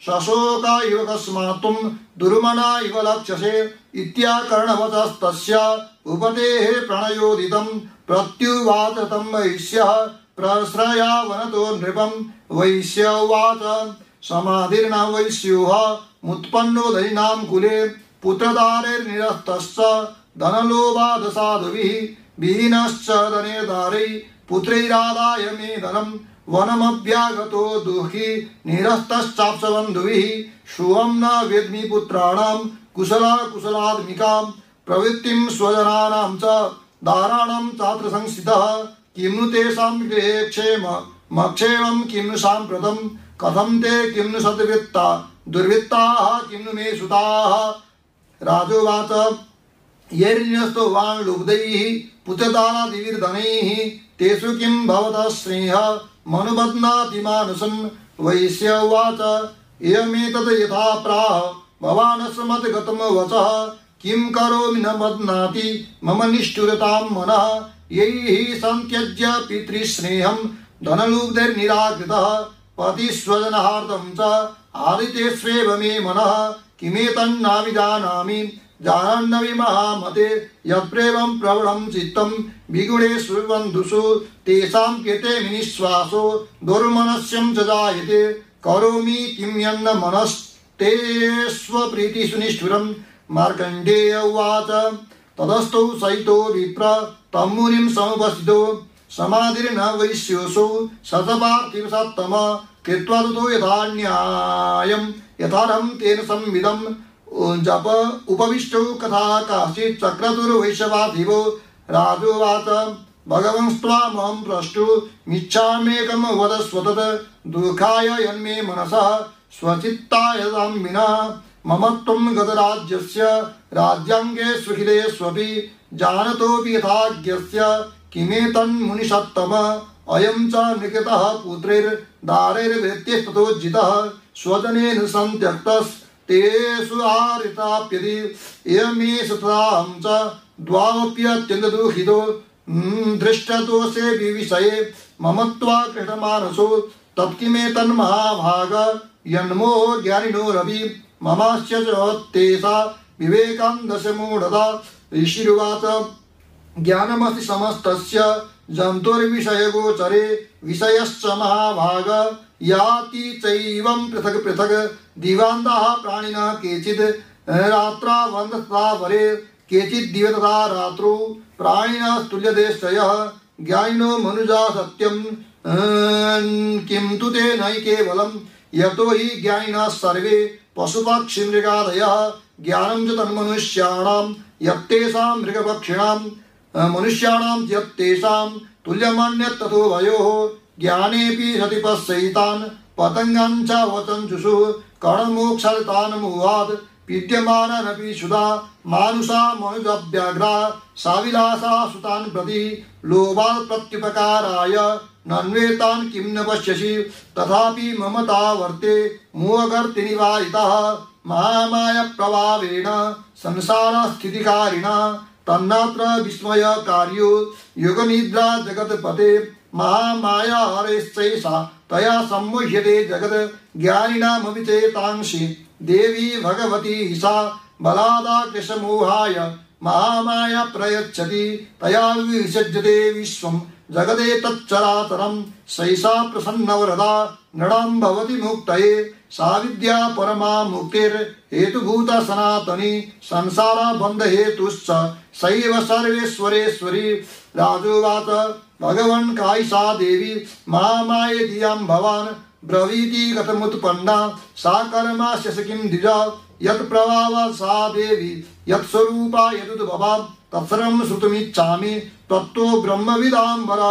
शशोका इव कस्मात् त्वं दुर्मना इव लक्ष्यसे इत्याकर्णवचस्तस्य उपतेः प्रणयोदितं प्रत्युवाच तं वैश्यः प्रश्रयावनतो नृपं वैश्य उवाच समाधिर्न वैश्योः मुत्पन्नो दयिनां कुले पुत्रदारैर्निरस्तश्च धनलोभादसाधुभिः विहीनश्च धनेर्दारै पुत्रैरादाय मे धनं वनमभ्यागतो दुःखी निरस्तश्चाप्सबन्धुभिः शुभं न वेद्मि पुत्राणां कुशलात्मिकां प्रवृत्तिं स्वजनानां च दाराणां चात्र संस्थितः किं नु तेषां गृहे क्षेमं किं नु साम्प्रतं कथं ते किं नु सद्वृत्ता दुर्वृत्ताः किं नु मे सुताः। राजोवाच यैर्न्यस्तो वान् लुब्धैः पुत्रदानादिभिर्धनैः तेषु किं भवतः स्नेहः मनुबध्नाति मानुषं। वैश्य उवाच एवमेतद् यथा प्राह भवानस्य मद्गतं वचः किं करोमि न बध्नाति मम निष्ठुरतां मनः यैः सन्त्यज्य पितृस्नेहं धनलुब्धैर्निराकृतः पतिस्वजनहार्दं च आदितेष्वेव मे मनः किमेतन्नाभिजानामि जानन्नवि महामते यत्प्रेमं प्रवणं चित्तं विगुणेषु बन्धुषु तेषां कृते विनिश्वासो दुर्मनस्यं च जायते करोमि किं यन्न मनस्ते स्वप्रीतिषु निष्ठुरम्। मार्कण्डेय उवाच ततस्तौ सहितो विप्र तं मुनिं समुपस्थितो समाधिर्न वैश्योऽसौ शतपार्थिवसत्तम कृत्वा ततो यथा न्यायं यथार्हं तेन संविदं जप उपविष्टौ कथा काचित् चक्रतुर्वैश्यवाधिवो। राजोवाच भगवंस्त्वामहं प्रष्टुमिच्छाम्येकं वदस्व तत् दुःखाय यन्मे मनसः स्वचित्ताय विना मम त्वं गतराज्यस्य राज्याङ्गे सुखिलेष्वपि जानतोऽपि यथाज्ञस्य किमेतन्मुनिषत्तम अयं च निकृतः पुत्रैर्दारैर्वृत्तिस्ततोज्जितः स्वजनेन सन्त्यक्तस्तेषु आरिताप्यति एवमेष तथाहं च द्वावप्यत्यन्तदुःखितो दृष्टदोषे विविषये मम त्वाकृष्टमानसो तत्किमेतन्महाभाग यन्मो ज्ञानिनोरपि ममास्य च तेषा विवेकान्दस्य मूढता। ऋषिरुवाच ज्ञानमस्ति समस्तस्य जन्तुर्विषयगोचरे विषयश्च महाभाग याति चैवं पृथक् पृथक् दिवान्ताः प्राणिनः केचित् रात्रावन्तस्तावरे केचित् दिवे तथा रात्रौ प्राणिनः तुल्यदेशयः ज्ञानिनो मनुजा सत्यं किं तु ते नहि केवलं यतो हि ज्ञानिनः सर्वे पशुपक्षिमृगादयः ज्ञानं च तन्मनुष्याणां यत्तेषां मृगपक्षिणां मनुष्याणां यत्तेषां तुल्यमन्यत् ततो वयोः ज्ञानेऽपि सति पश्यैतान् पतङ्गान् च वचञ्चुषु कर्णमोक्षान् मुहात् पीड्यमानरपि सुधा मानुषा मनुजव्याघ्रा साविलासा सुतान् प्रति लोभात् प्रत्युपकाराय नन्वेतान् किं न पश्यसि तथापि ममता वर्ते मोहगर्तिनिवारितः महामाया प्रभावेण संसारस्थितिकारिणा तन्नात्र विस्मयकार्यो योगनिद्रा जगत्पते महामाया हरेश्चैषा तया सम्मुह्यते जगत् ज्ञानिनामपि चेतांसि देवी भगवती सा बलादाकृशमोहाय महामाया प्रयच्छति तया विसज्यते विश्वं जगदे तच्चराचरं सैषा प्रसन्नवरदा नृणां भवति मुक्तये सा विद्या परमा मुक्तिर्हेतुभूता सनातनी संसारबन्धहेतुश्च सैव सर्वेश्वरेश्वरी। राजोवाच भगवन् कायिसा देवी महामाये धियां भवान् ब्रवीति कथमुत्पन्ना सा कर्मास्य किं द्विजा यत् प्रभावा सा देवी यत् स्वरूपा यदुद्भवा तत्सर्वं श्रुतुमिच्छामि तत्तो ब्रह्मविदाम्बरा।